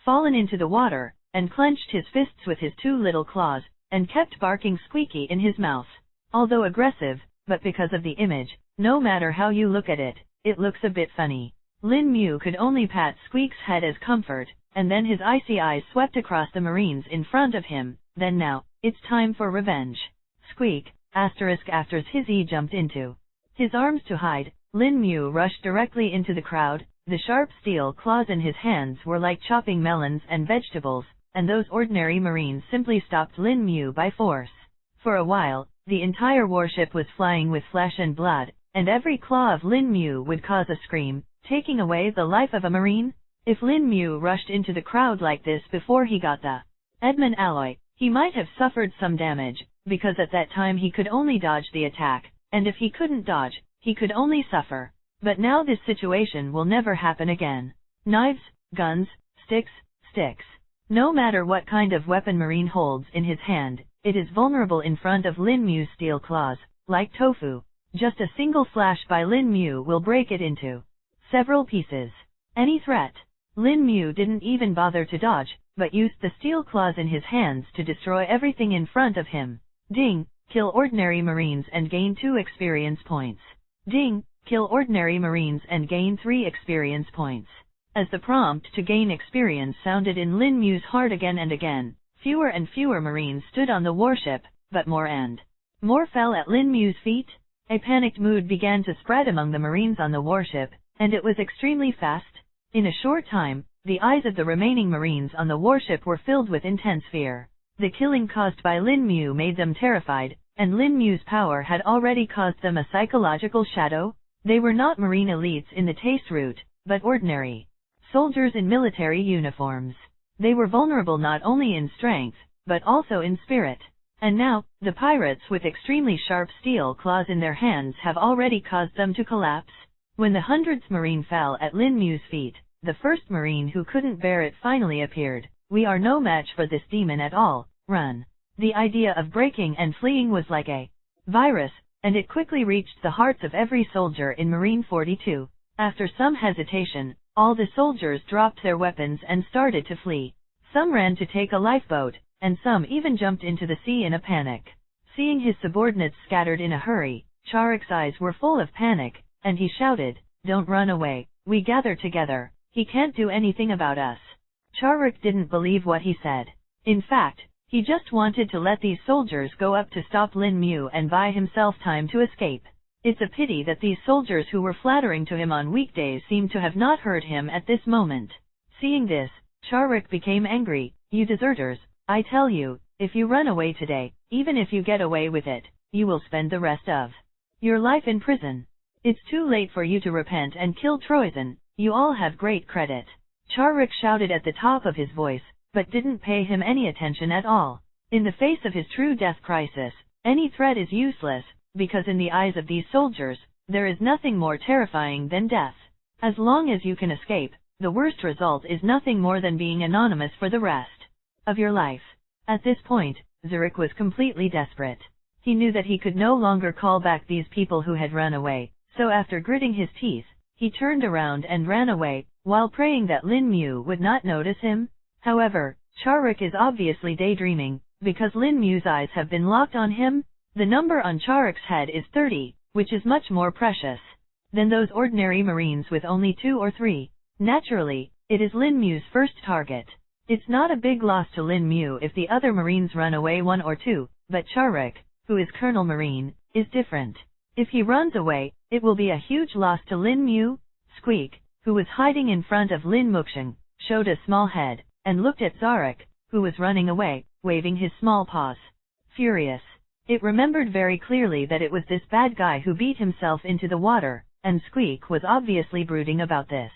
A: fallen into the water, and clenched his fists with his two little claws, and kept barking Squeaky in his mouth. Although aggressive, but because of the image, no matter how you look at it, it looks a bit funny. Lin Mu could only pat Squeak's head as comfort, and then his icy eyes swept across the Marines in front of him. Then now, it's time for revenge. Squeak, after Hizzy jumped into his arms to hide, Lin Mu rushed directly into the crowd. The sharp steel claws in his hands were like chopping melons and vegetables, and those ordinary Marines simply stopped Lin Mu by force. For a while, the entire warship was flying with flesh and blood, and every claw of Lin Mu would cause a scream, taking away the life of a Marine. If Lin Mu rushed into the crowd like this before he got the Edmund alloy, he might have suffered some damage, because at that time he could only dodge the attack, and if he couldn't dodge, he could only suffer. But now this situation will never happen again. Knives, guns, sticks. No matter what kind of weapon Marine holds in his hand, it is vulnerable in front of Lin Mu's steel claws, like tofu. Just a single flash by Lin Mu will break it into several pieces. Any threat? Lin Mu didn't even bother to dodge, but used the steel claws in his hands to destroy everything in front of him. Ding! Kill ordinary Marines and gain 2 experience points. Ding! Kill ordinary Marines and gain 3 experience points. As the prompt to gain experience sounded in Lin Mu's heart again and again, fewer and fewer Marines stood on the warship, but more and more fell at Lin Mu's feet. A panicked mood began to spread among the Marines on the warship, and it was extremely fast. In a short time, the eyes of the remaining Marines on the warship were filled with intense fear. The killing caused by Lin Mu made them terrified, and Lin Mu's power had already caused them a psychological shadow. They were not Marine elites in the taste route, but ordinary soldiers in military uniforms. They were vulnerable not only in strength, but also in spirit. And now, the pirates with extremely sharp steel claws in their hands have already caused them to collapse. When the 100th Marine fell at Lin Mu's feet, the first Marine who couldn't bear it finally appeared. "We are no match for this demon at all, run." The idea of breaking and fleeing was like a virus, and it quickly reached the hearts of every soldier in Marine 42. After some hesitation, all the soldiers dropped their weapons and started to flee. Some ran to take a lifeboat, and some even jumped into the sea in a panic. Seeing his subordinates scattered in a hurry, Charuk's eyes were full of panic, and he shouted, "Don't run away, we gather together, he can't do anything about us." Charuk didn't believe what he said. In fact, he just wanted to let these soldiers go up to stop Lin Mu and buy himself time to escape. It's a pity that these soldiers who were flattering to him on weekdays seemed to have not heard him at this moment. Seeing this, Charuk became angry. "You deserters, I tell you, if you run away today, even if you get away with it, you will spend the rest of your life in prison. It's too late for you to repent and kill Troyzen, you all have great credit." Charuk shouted at the top of his voice, but didn't pay him any attention at all. In the face of his true death crisis, any threat is useless, because in the eyes of these soldiers, there is nothing more terrifying than death. As long as you can escape, the worst result is nothing more than being anonymous for the rest of your life. At this point, Zurich was completely desperate. He knew that he could no longer call back these people who had run away, so after gritting his teeth, he turned around and ran away, while praying that Lin Mu would not notice him. However, Charuk is obviously daydreaming, because Lin Mu's eyes have been locked on him, the number on Charik's head is 30, which is much more precious than those ordinary Marines with only 2 or 3. Naturally, it is Lin Mu's first target. It's not a big loss to Lin Mu if the other Marines run away 1 or 2, but Charik, who is Colonel Marine, is different. If he runs away, it will be a huge loss to Lin Mu. Squeak, who was hiding in front of Lin Muxing, showed a small head, and looked at Zarek, who was running away, waving his small paws. Furious. It remembered very clearly that it was this bad guy who beat himself into the water, and Squeak was obviously brooding about this.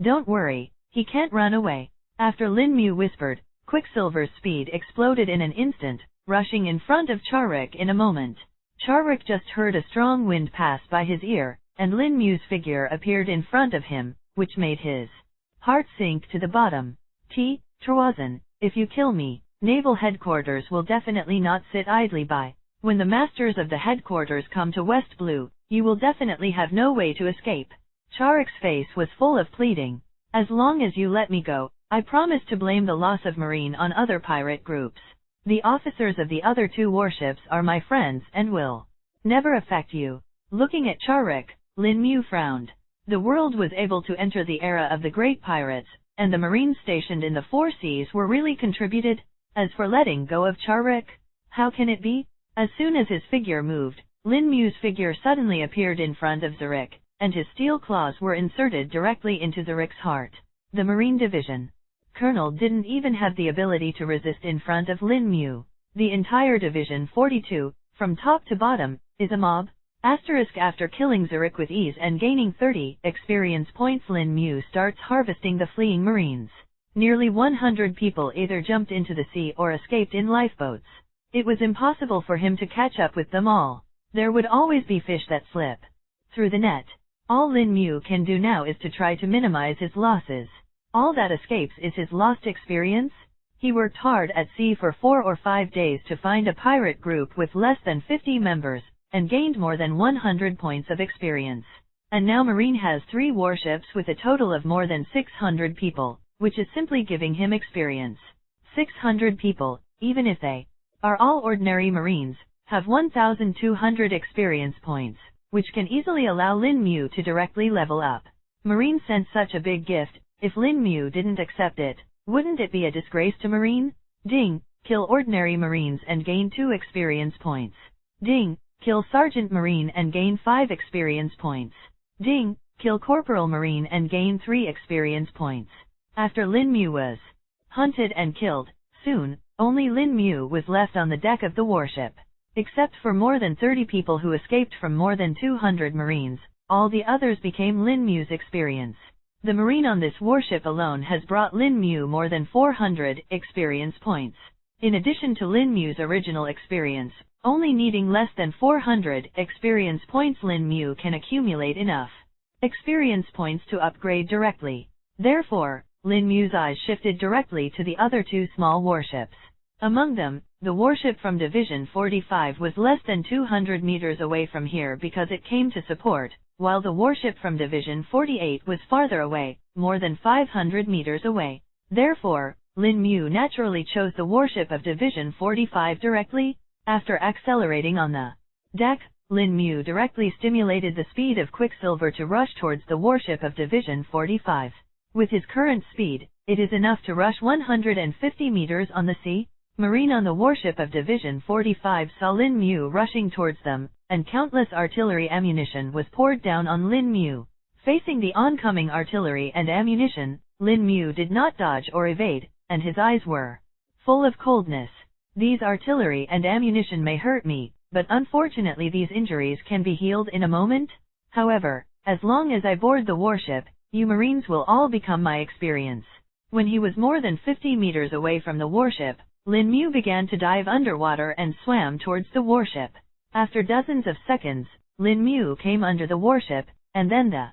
A: Don't worry, he can't run away. After Lin Mu whispered, Quicksilver's speed exploded in an instant, rushing in front of Charik in a moment. Charik just heard a strong wind pass by his ear, and Lin Mu's figure appeared in front of him, which made his heart sink to the bottom. Troisen, if you kill me, Naval Headquarters will definitely not sit idly by. When the masters of the headquarters come to West Blue, you will definitely have no way to escape. Charik's face was full of pleading. As long as you let me go, I promise to blame the loss of Marine on other pirate groups. The officers of the other 2 warships are my friends and will never affect you. Looking at Charik, Lin Mu frowned. The world was able to enter the era of the great pirates, and the Marines stationed in the 4 seas were really contributed. As for letting go of Charik, how can it be? As soon as his figure moved, Lin Mu's figure suddenly appeared in front of Zarek, and his steel claws were inserted directly into Zarek's heart. The Marine Division Colonel didn't even have the ability to resist in front of Lin Mu. The entire Division 42, from top to bottom, is a mob. After killing Zarek with ease and gaining 30 experience points, Lin Mu starts harvesting the fleeing Marines. Nearly 100 people either jumped into the sea or escaped in lifeboats. It was impossible for him to catch up with them all. There would always be fish that slip through the net. All Lin Mu can do now is to try to minimize his losses. All that escapes is his lost experience. He worked hard at sea for 4 or 5 days to find a pirate group with less than 50 members, and gained more than 100 points of experience. And now Marine has 3 warships with a total of more than 600 people, which is simply giving him experience. 600 people, even if they are all ordinary Marines, have 1,200 experience points, which can easily allow Lin Mu to directly level up. Marine sent such a big gift. If Lin Mu didn't accept it, wouldn't it be a disgrace to Marine? Ding, kill ordinary Marines and gain 2 experience points. Ding, kill Sergeant Marine and gain 5 experience points. Ding, kill Corporal Marine and gain 3 experience points. After Lin Mu was hunted and killed, soon, only Lin Mu was left on the deck of the warship. Except for more than 30 people who escaped from more than 200 Marines, all the others became Lin Mu's experience. The Marine on this warship alone has brought Lin Mu more than 400 experience points. In addition to Lin Mu's original experience, only needing less than 400 experience points, Lin Mu can accumulate enough experience points to upgrade directly. Therefore, Lin Mu's eyes shifted directly to the other 2 small warships. Among them, the warship from Division 45 was less than 200 meters away from here because it came to support, while the warship from Division 48 was farther away, more than 500 meters away. Therefore, Lin Mu naturally chose the warship of Division 45 directly. After accelerating on the deck, Lin Mu directly stimulated the speed of Quicksilver to rush towards the warship of Division 45. With his current speed, it is enough to rush 150 meters on the sea. Marine on the warship of Division 45 saw Lin Mu rushing towards them, and countless artillery ammunition was poured down on Lin Mu. Facing the oncoming artillery and ammunition, Lin Mu did not dodge or evade, and his eyes were full of coldness. These artillery and ammunition may hurt me, but unfortunately these injuries can be healed in a moment. However, as long as I board the warship, you Marines will all become my experience. When he was more than 50 meters away from the warship, Lin Mu began to dive underwater and swam towards the warship. After dozens of seconds, Lin Mu came under the warship, and then the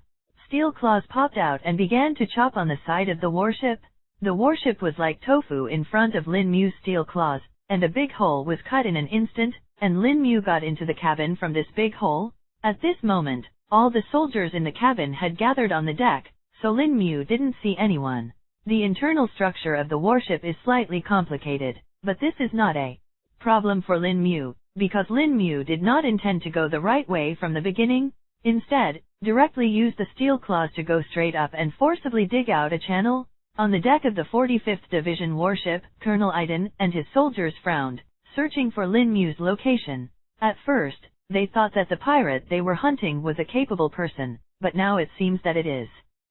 A: steel claws popped out and began to chop on the side of the warship. The warship was like tofu in front of Lin Mu's steel claws, and a big hole was cut in an instant, and Lin Mu got into the cabin from this big hole. At this moment, all the soldiers in the cabin had gathered on the deck, so Lin Mu didn't see anyone. The internal structure of the warship is slightly complicated, but this is not a problem for Lin Mu, because Lin Mu did not intend to go the right way from the beginning. Instead, directly used the steel claws to go straight up and forcibly dig out a channel. On the deck of the 45th Division warship, Colonel Iden and his soldiers frowned, searching for Lin Mu's location. At first, they thought that the pirate they were hunting was a capable person, but now it seems that it is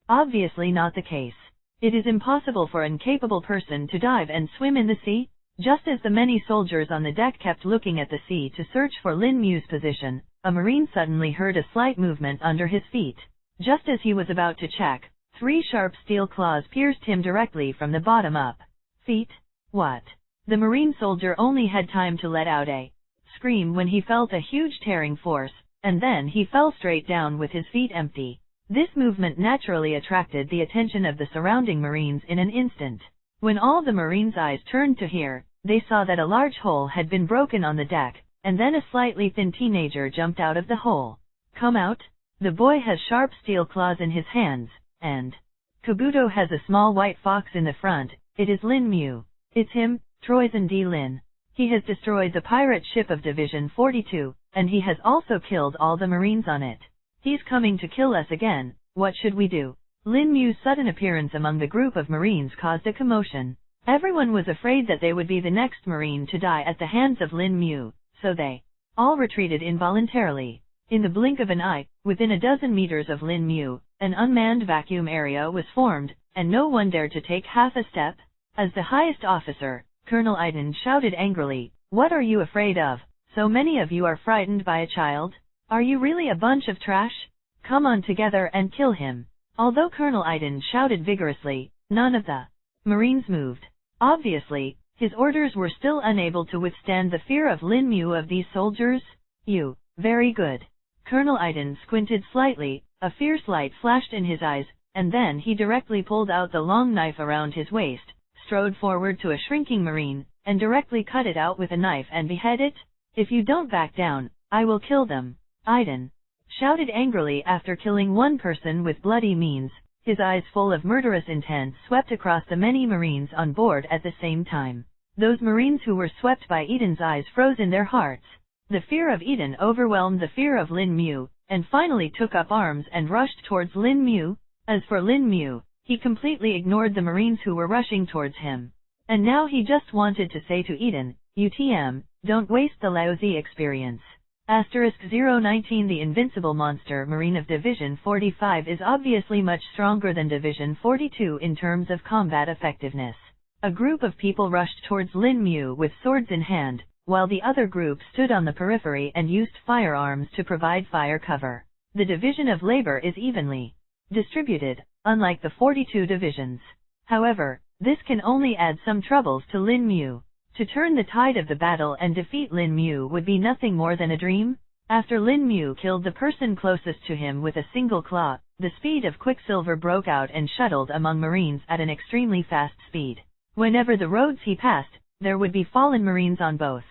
A: obviously not the case. It is impossible for an incapable person to dive and swim in the sea. Just as the many soldiers on the deck kept looking at the sea to search for Lin Mu's position, a marine suddenly heard a slight movement under his feet. Just as he was about to check, 3 sharp steel claws pierced him directly from the bottom up. Feet? What? The marine soldier only had time to let out a scream when he felt a huge tearing force, and then he fell straight down with his feet empty. This movement naturally attracted the attention of the surrounding marines in an instant. When all the marines' eyes turned to here, they saw that a large hole had been broken on the deck, and then a slightly thin teenager jumped out of the hole. Come out? The boy has sharp steel claws in his hands, and Kabuto has a small white fox in the front. It is Lin Mu. It's him, Troisen D. Lin. He has destroyed the pirate ship of Division 42, and he has also killed all the marines on it. He's coming to kill us again. What should we do? Lin Mu's sudden appearance among the group of marines caused a commotion. Everyone was afraid that they would be the next marine to die at the hands of Lin Mu, so they all retreated involuntarily. In the blink of an eye, within a dozen meters of Lin Mu, an unmanned vacuum area was formed, and no one dared to take half a step. As the highest officer, Colonel Iden shouted angrily, "What are you afraid of? So many of you are frightened by a child? Are you really a bunch of trash? Come on together and kill him." Although Colonel Iden shouted vigorously, none of the marines moved. Obviously, his orders were still unable to withstand the fear of Lin Mu of these soldiers. "You, very good." Colonel Iden squinted slightly, a fierce light flashed in his eyes, and then he directly pulled out the long knife around his waist, strode forward to a shrinking marine, and directly cut it out with a knife and behead it. "If you don't back down, I will kill them." Iden shouted angrily after killing one person with bloody means. His eyes full of murderous intent swept across the many marines on board at the same time. Those marines who were swept by Eden's eyes froze in their hearts. The fear of Eden overwhelmed the fear of Lin Mu, and finally took up arms and rushed towards Lin Mu. As for Lin Mu, he completely ignored the marines who were rushing towards him. And now he just wanted to say to Eden, "UTM, don't waste the lousy experience." *019 The Invincible Monster Marine of Division 45 is obviously much stronger than Division 42 in terms of combat effectiveness. A group of people rushed towards Lin Mu with swords in hand, while the other group stood on the periphery and used firearms to provide fire cover. The division of labor is evenly distributed, unlike the 42 divisions. However, this can only add some troubles to Lin Mu. To turn the tide of the battle and defeat Lin Mu would be nothing more than a dream. After Lin Mu killed the person closest to him with a single claw, the speed of Quicksilver broke out and shuttled among marines at an extremely fast speed. Whenever the roads he passed, there would be fallen marines on both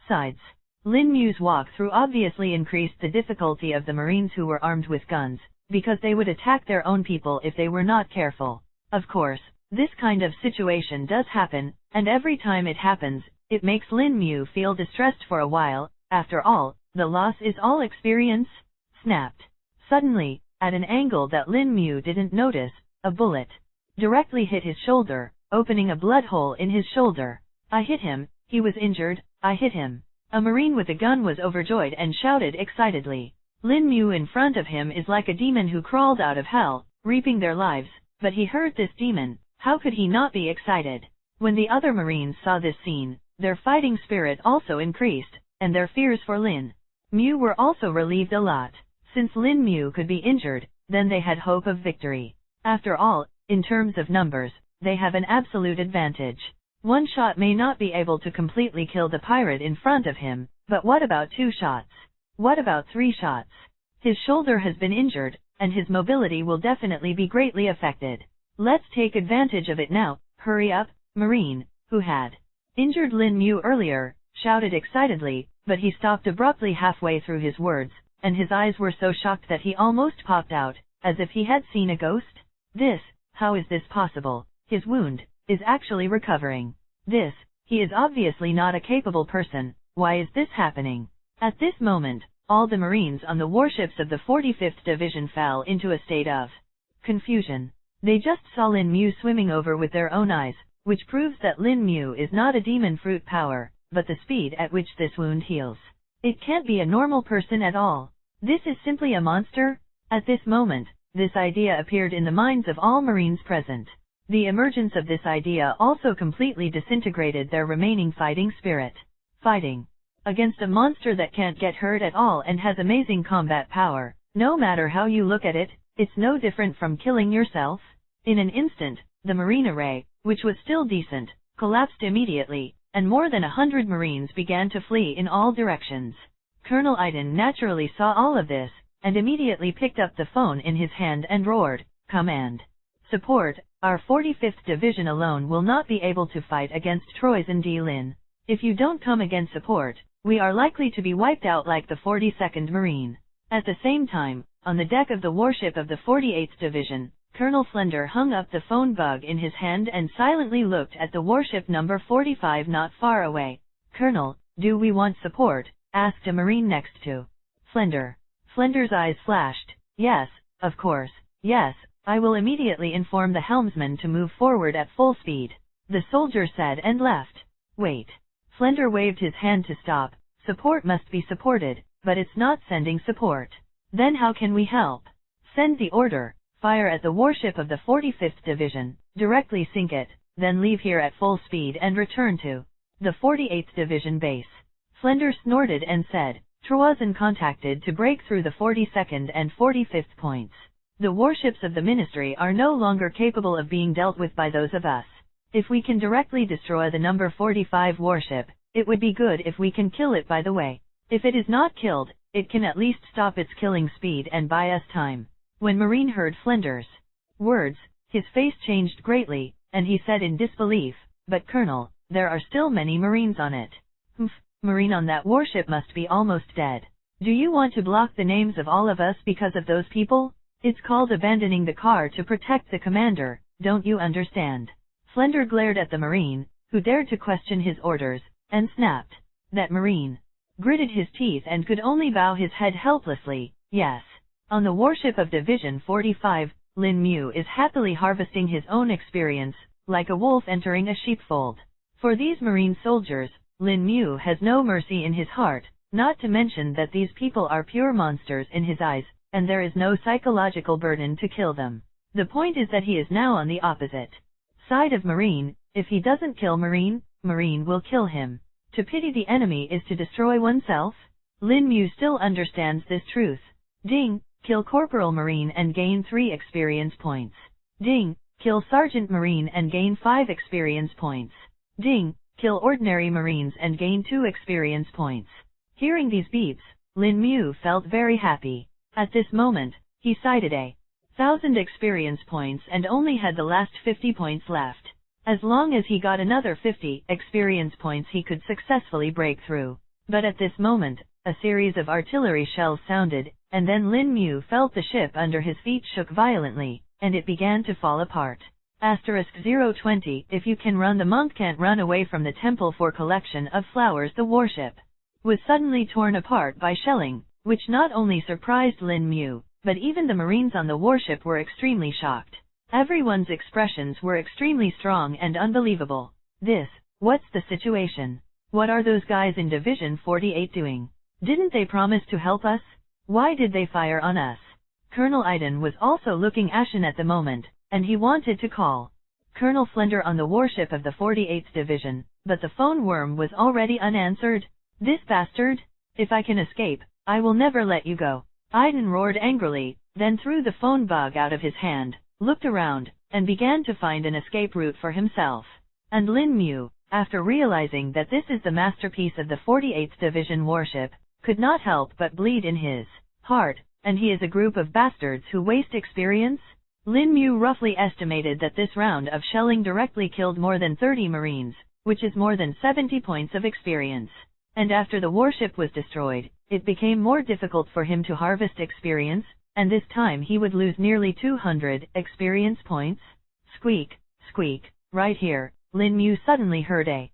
A: sides. Lin Mu's walk-through obviously increased the difficulty of the marines who were armed with guns, because they would attack their own people if they were not careful. Of course, this kind of situation does happen, and every time it happens, it makes Lin Mu feel distressed for a while. After all, the loss is all experience. Snapped. Suddenly, at an angle that Lin Mu didn't notice, a bullet directly hit his shoulder, opening a blood hole in his shoulder. "I hit him, he was injured, I hit him." A marine with a gun was overjoyed and shouted excitedly. Lin Mu in front of him is like a demon who crawled out of hell, reaping their lives, but he hurt this demon. How could he not be excited? When the other marines saw this scene, their fighting spirit also increased, and their fears for Lin Mu were also relieved a lot. Since Lin Mu could be injured, then they had hope of victory. After all, in terms of numbers, they have an absolute advantage. One shot may not be able to completely kill the pirate in front of him, but what about 2 shots? What about 3 shots? His shoulder has been injured, and his mobility will definitely be greatly affected. Let's take advantage of it now. Hurry up. Marine, who had injured Lin Mu earlier, shouted excitedly, but he stopped abruptly halfway through his words, and his eyes were so shocked that he almost popped out, as if he had seen a ghost. How is this possible? His wound is actually recovering. He is obviously not a capable person. Why is this happening? At this moment, all the Marines on the warships of the 45th Division fell into a state of confusion. They just saw Lin Mu swimming over with their own eyes, which proves that Lin Mu is not a demon fruit power, but the speed at which this wound heals. It can't be a normal person at all. This is simply a monster? At this moment, this idea appeared in the minds of all Marines present. The emergence of this idea also completely disintegrated their remaining fighting spirit. Fighting against a monster that can't get hurt at all and has amazing combat power, no matter how you look at it, it's no different from killing yourself. In an instant, the Marine array, which was still decent, collapsed immediately, and more than 100 Marines began to flee in all directions. Colonel Iden naturally saw all of this, and immediately picked up the phone in his hand and roared, "Command! Support! Our 45th Division alone will not be able to fight against Troyes and Lin. If you don't come again support, we are likely to be wiped out like the 42nd Marine." At the same time, on the deck of the warship of the 48th Division, Colonel Flender hung up the phone bug in his hand and silently looked at the warship number 45 not far away. "Colonel, do we want support?" asked a Marine next to Flender. Flender's eyes flashed. "Yes, of course, yes, I will immediately inform the helmsman to move forward at full speed," the soldier said and left. "Wait." Flender waved his hand to stop. "Support must be supported, but it's not sending support. Then how can we help?" "Send the order. Fire at the warship of the 45th Division, directly sink it, then leave here at full speed and return to the 48th Division base." Flender snorted and said, "Troyes contacted to break through the 42nd and 45th points. The warships of the Ministry are no longer capable of being dealt with by those of us. If we can directly destroy the number 45 warship, it would be good if we can kill it by the way. If it is not killed, it can at least stop its killing speed and buy us time." When Marine heard Flender's words, his face changed greatly, and he said in disbelief, "But Colonel, there are still many Marines on it." "Humph, Marine on that warship must be almost dead. Do you want to block the names of all of us because of those people? It's called abandoning the car to protect the commander, don't you understand?" Flender glared at the Marine, who dared to question his orders, and snapped. That Marine gritted his teeth and could only bow his head helplessly. "Yes." On the warship of Division 45, Lin Mu is happily harvesting his own experience, like a wolf entering a sheepfold. For these Marine soldiers, Lin Mu has no mercy in his heart, not to mention that these people are pure monsters in his eyes, and there is no psychological burden to kill them. The point is that he is now on the opposite side of Marine. If he doesn't kill Marine, Marine will kill him. To pity the enemy is to destroy oneself. Lin Mu still understands this truth. Ding, kill Corporal Marine and gain 3 experience points. Ding, kill Sergeant Marine and gain 5 experience points. Ding, kill Ordinary Marines and gain 2 experience points. Hearing these beeps, Lin Mu felt very happy. At this moment, he cited 1,000 experience points and only had the last 50 points left. As long as he got another 50 experience points he could successfully break through. But at this moment, a series of artillery shells sounded, and then Lin Mu felt the ship under his feet shook violently, and it began to fall apart. *020 If you can run, the monk can't run away from the temple for collection of flowers. The warship was suddenly torn apart by shelling, which not only surprised Lin Mu, but even the Marines on the warship were extremely shocked. Everyone's expressions were extremely strong and unbelievable. What's the situation? What are those guys in Division 48 doing? Didn't they promise to help us? Why did they fire on us? Colonel Iden was also looking ashen at the moment, and he wanted to call Colonel Flender on the warship of the 48th Division, but the phone worm was already unanswered. "This bastard! If I can escape, I will never let you go." Iden roared angrily, then threw the phone bug out of his hand, looked around, and began to find an escape route for himself. And Lin Mu, after realizing that this is the masterpiece of the 48th Division warship, could not help but bleed in his heart. And he is a group of bastards who waste experience? Lin Mu roughly estimated that this round of shelling directly killed more than 30 Marines, which is more than 70 points of experience. And after the warship was destroyed, it became more difficult for him to harvest experience, and this time he would lose nearly 200 experience points. Squeak, squeak, right here. Lin Mu suddenly heard a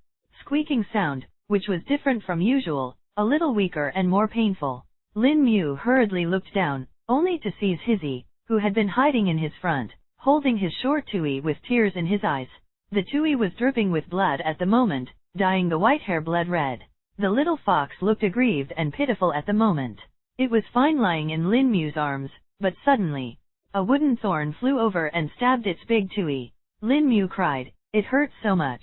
A: squeaking sound, which was different from usual, a little weaker and more painful. Lin Mu hurriedly looked down, only to seize Hizzy, who had been hiding in his front, holding his short Tui with tears in his eyes. The Tui was dripping with blood at the moment, dyeing the white hair blood red. The little fox looked aggrieved and pitiful at the moment. It was fine lying in Lin Mu's arms, but suddenly, a wooden thorn flew over and stabbed its big Tui. Lin Mu cried, "It hurts so much."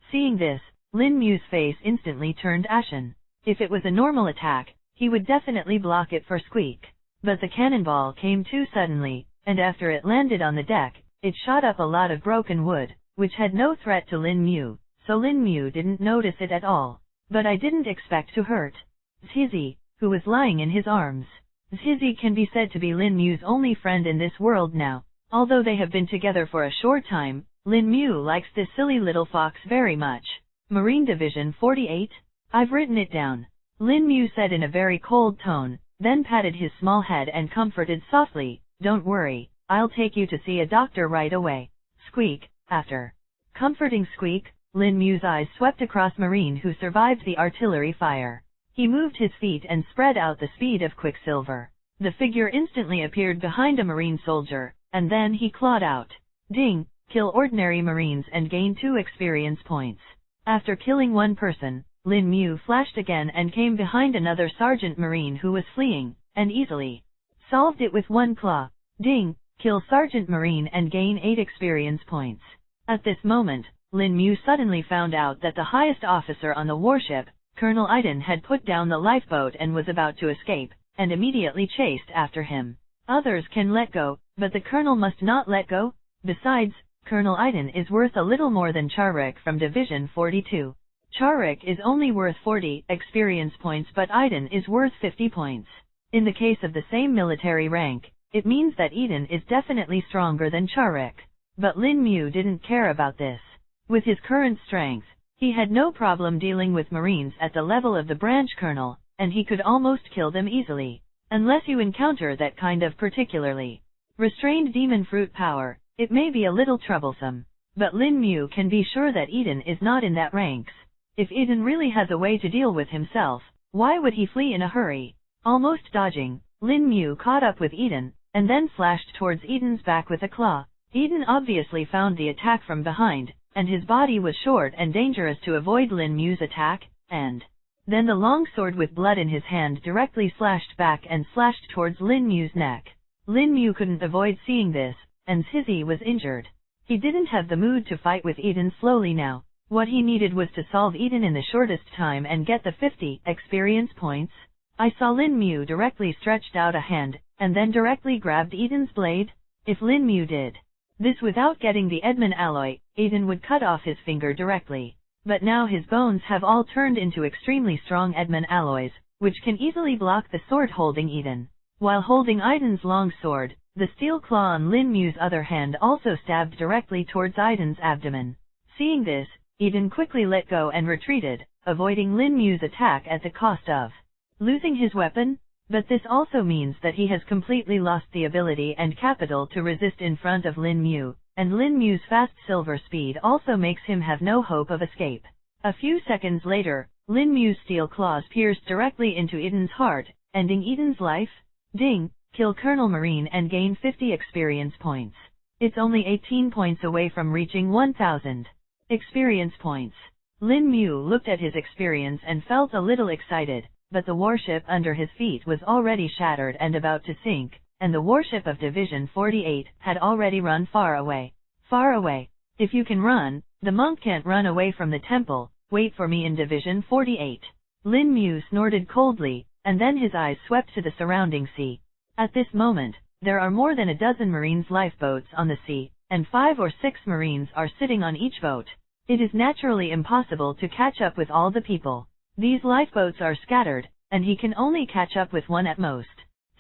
A: Seeing this, Lin Mu's face instantly turned ashen. If it was a normal attack, he would definitely block it for Squeak. But the cannonball came too suddenly, and after it landed on the deck, it shot up a lot of broken wood, which had no threat to Lin Mu, so Lin Mu didn't notice it at all. But I didn't expect to hurt Hizzy, who was lying in his arms. Hizzy can be said to be Lin Mu's only friend in this world now. Although they have been together for a short time, Lin Mu likes this silly little fox very much. Marine Division 48? I've written it down. Lin Mu said in a very cold tone, then patted his small head and comforted softly, "Don't worry, I'll take you to see a doctor right away." Squeak, after comforting Squeak, Lin Mu's eyes swept across Marine, who survived the artillery fire. He moved his feet and spread out the speed of quicksilver. The figure instantly appeared behind a Marine soldier, and then he clawed out. Ding! Kill ordinary Marines and gain 2 experience points. After killing one person, Lin Mu flashed again and came behind another Sergeant Marine who was fleeing, and easily solved it with one claw. Ding! Kill Sergeant Marine and gain 8 experience points. At this moment, Lin Mu suddenly found out that the highest officer on the warship, Colonel Iden, had put down the lifeboat and was about to escape, and immediately chased after him. Others can let go, but the colonel must not let go. Besides, Colonel Iden is worth a little more than Charwick from Division 42. Charwick is only worth 40 experience points, but Iden is worth 50 points. In the case of the same military rank, it means that Iden is definitely stronger than Charwick. But Lin Mu didn't care about this. With his current strength, he had no problem dealing with Marines at the level of the branch colonel, and he could almost kill them easily. Unless you encounter that kind of particularly restrained demon fruit power, it may be a little troublesome. But Lin Mu can be sure that Eden is not in that ranks. If Eden really has a way to deal with himself, why would he flee in a hurry? Almost dodging, Lin Mu caught up with Eden, and then slashed towards Eden's back with a claw. Eden obviously found the attack from behind, and his body was short and dangerous to avoid Lin Mu's attack, and then the long sword with blood in his hand directly slashed back and slashed towards Lin Mu's neck. Lin Mu couldn't avoid seeing this, and Hizzy was injured. He didn't have the mood to fight with Eden slowly now. What he needed was to solve Eden in the shortest time and get the 50 experience points. I saw Lin Mu directly stretched out a hand, and then directly grabbed Eden's blade. If Lin Mu did this without getting the Edmund alloy, Eden would cut off his finger directly. But now his bones have all turned into extremely strong Edmund alloys, which can easily block the sword holding Eden. While holding Eden's long sword, the steel claw on Lin Mu's other hand also stabbed directly towards Eden's abdomen. Seeing this, Eden quickly let go and retreated, avoiding Lin Mu's attack at the cost of losing his weapon. But this also means that he has completely lost the ability and capital to resist in front of Lin Mu, and Lin Mu's fast silver speed also makes him have no hope of escape. A few seconds later, Lin Mu's steel claws pierced directly into Eden's heart, ending Eden's life. Ding! Kill Colonel Marine and gain 50 experience points. It's only 18 points away from reaching 1000 experience points. Lin Mu looked at his experience and felt a little excited, but the warship under his feet was already shattered and about to sink, and the warship of Division 48 had already run far away. Far away. If you can run, the monk can't run away from the temple. Wait for me in Division 48. Lin Mu snorted coldly, and then his eyes swept to the surrounding sea. At this moment, there are more than a dozen Marines' lifeboats on the sea, and 5 or 6 Marines are sitting on each boat. It is naturally impossible to catch up with all the people. These lifeboats are scattered, and he can only catch up with one at most.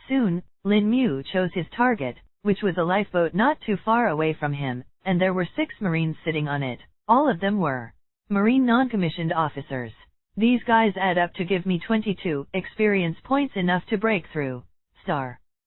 A: Soon, Lin Mu chose his target, which was a lifeboat not too far away from him, and there were 6 Marines sitting on it. All of them were Marine non-commissioned officers. These guys add up to give me 22 experience points, enough to break through. Star.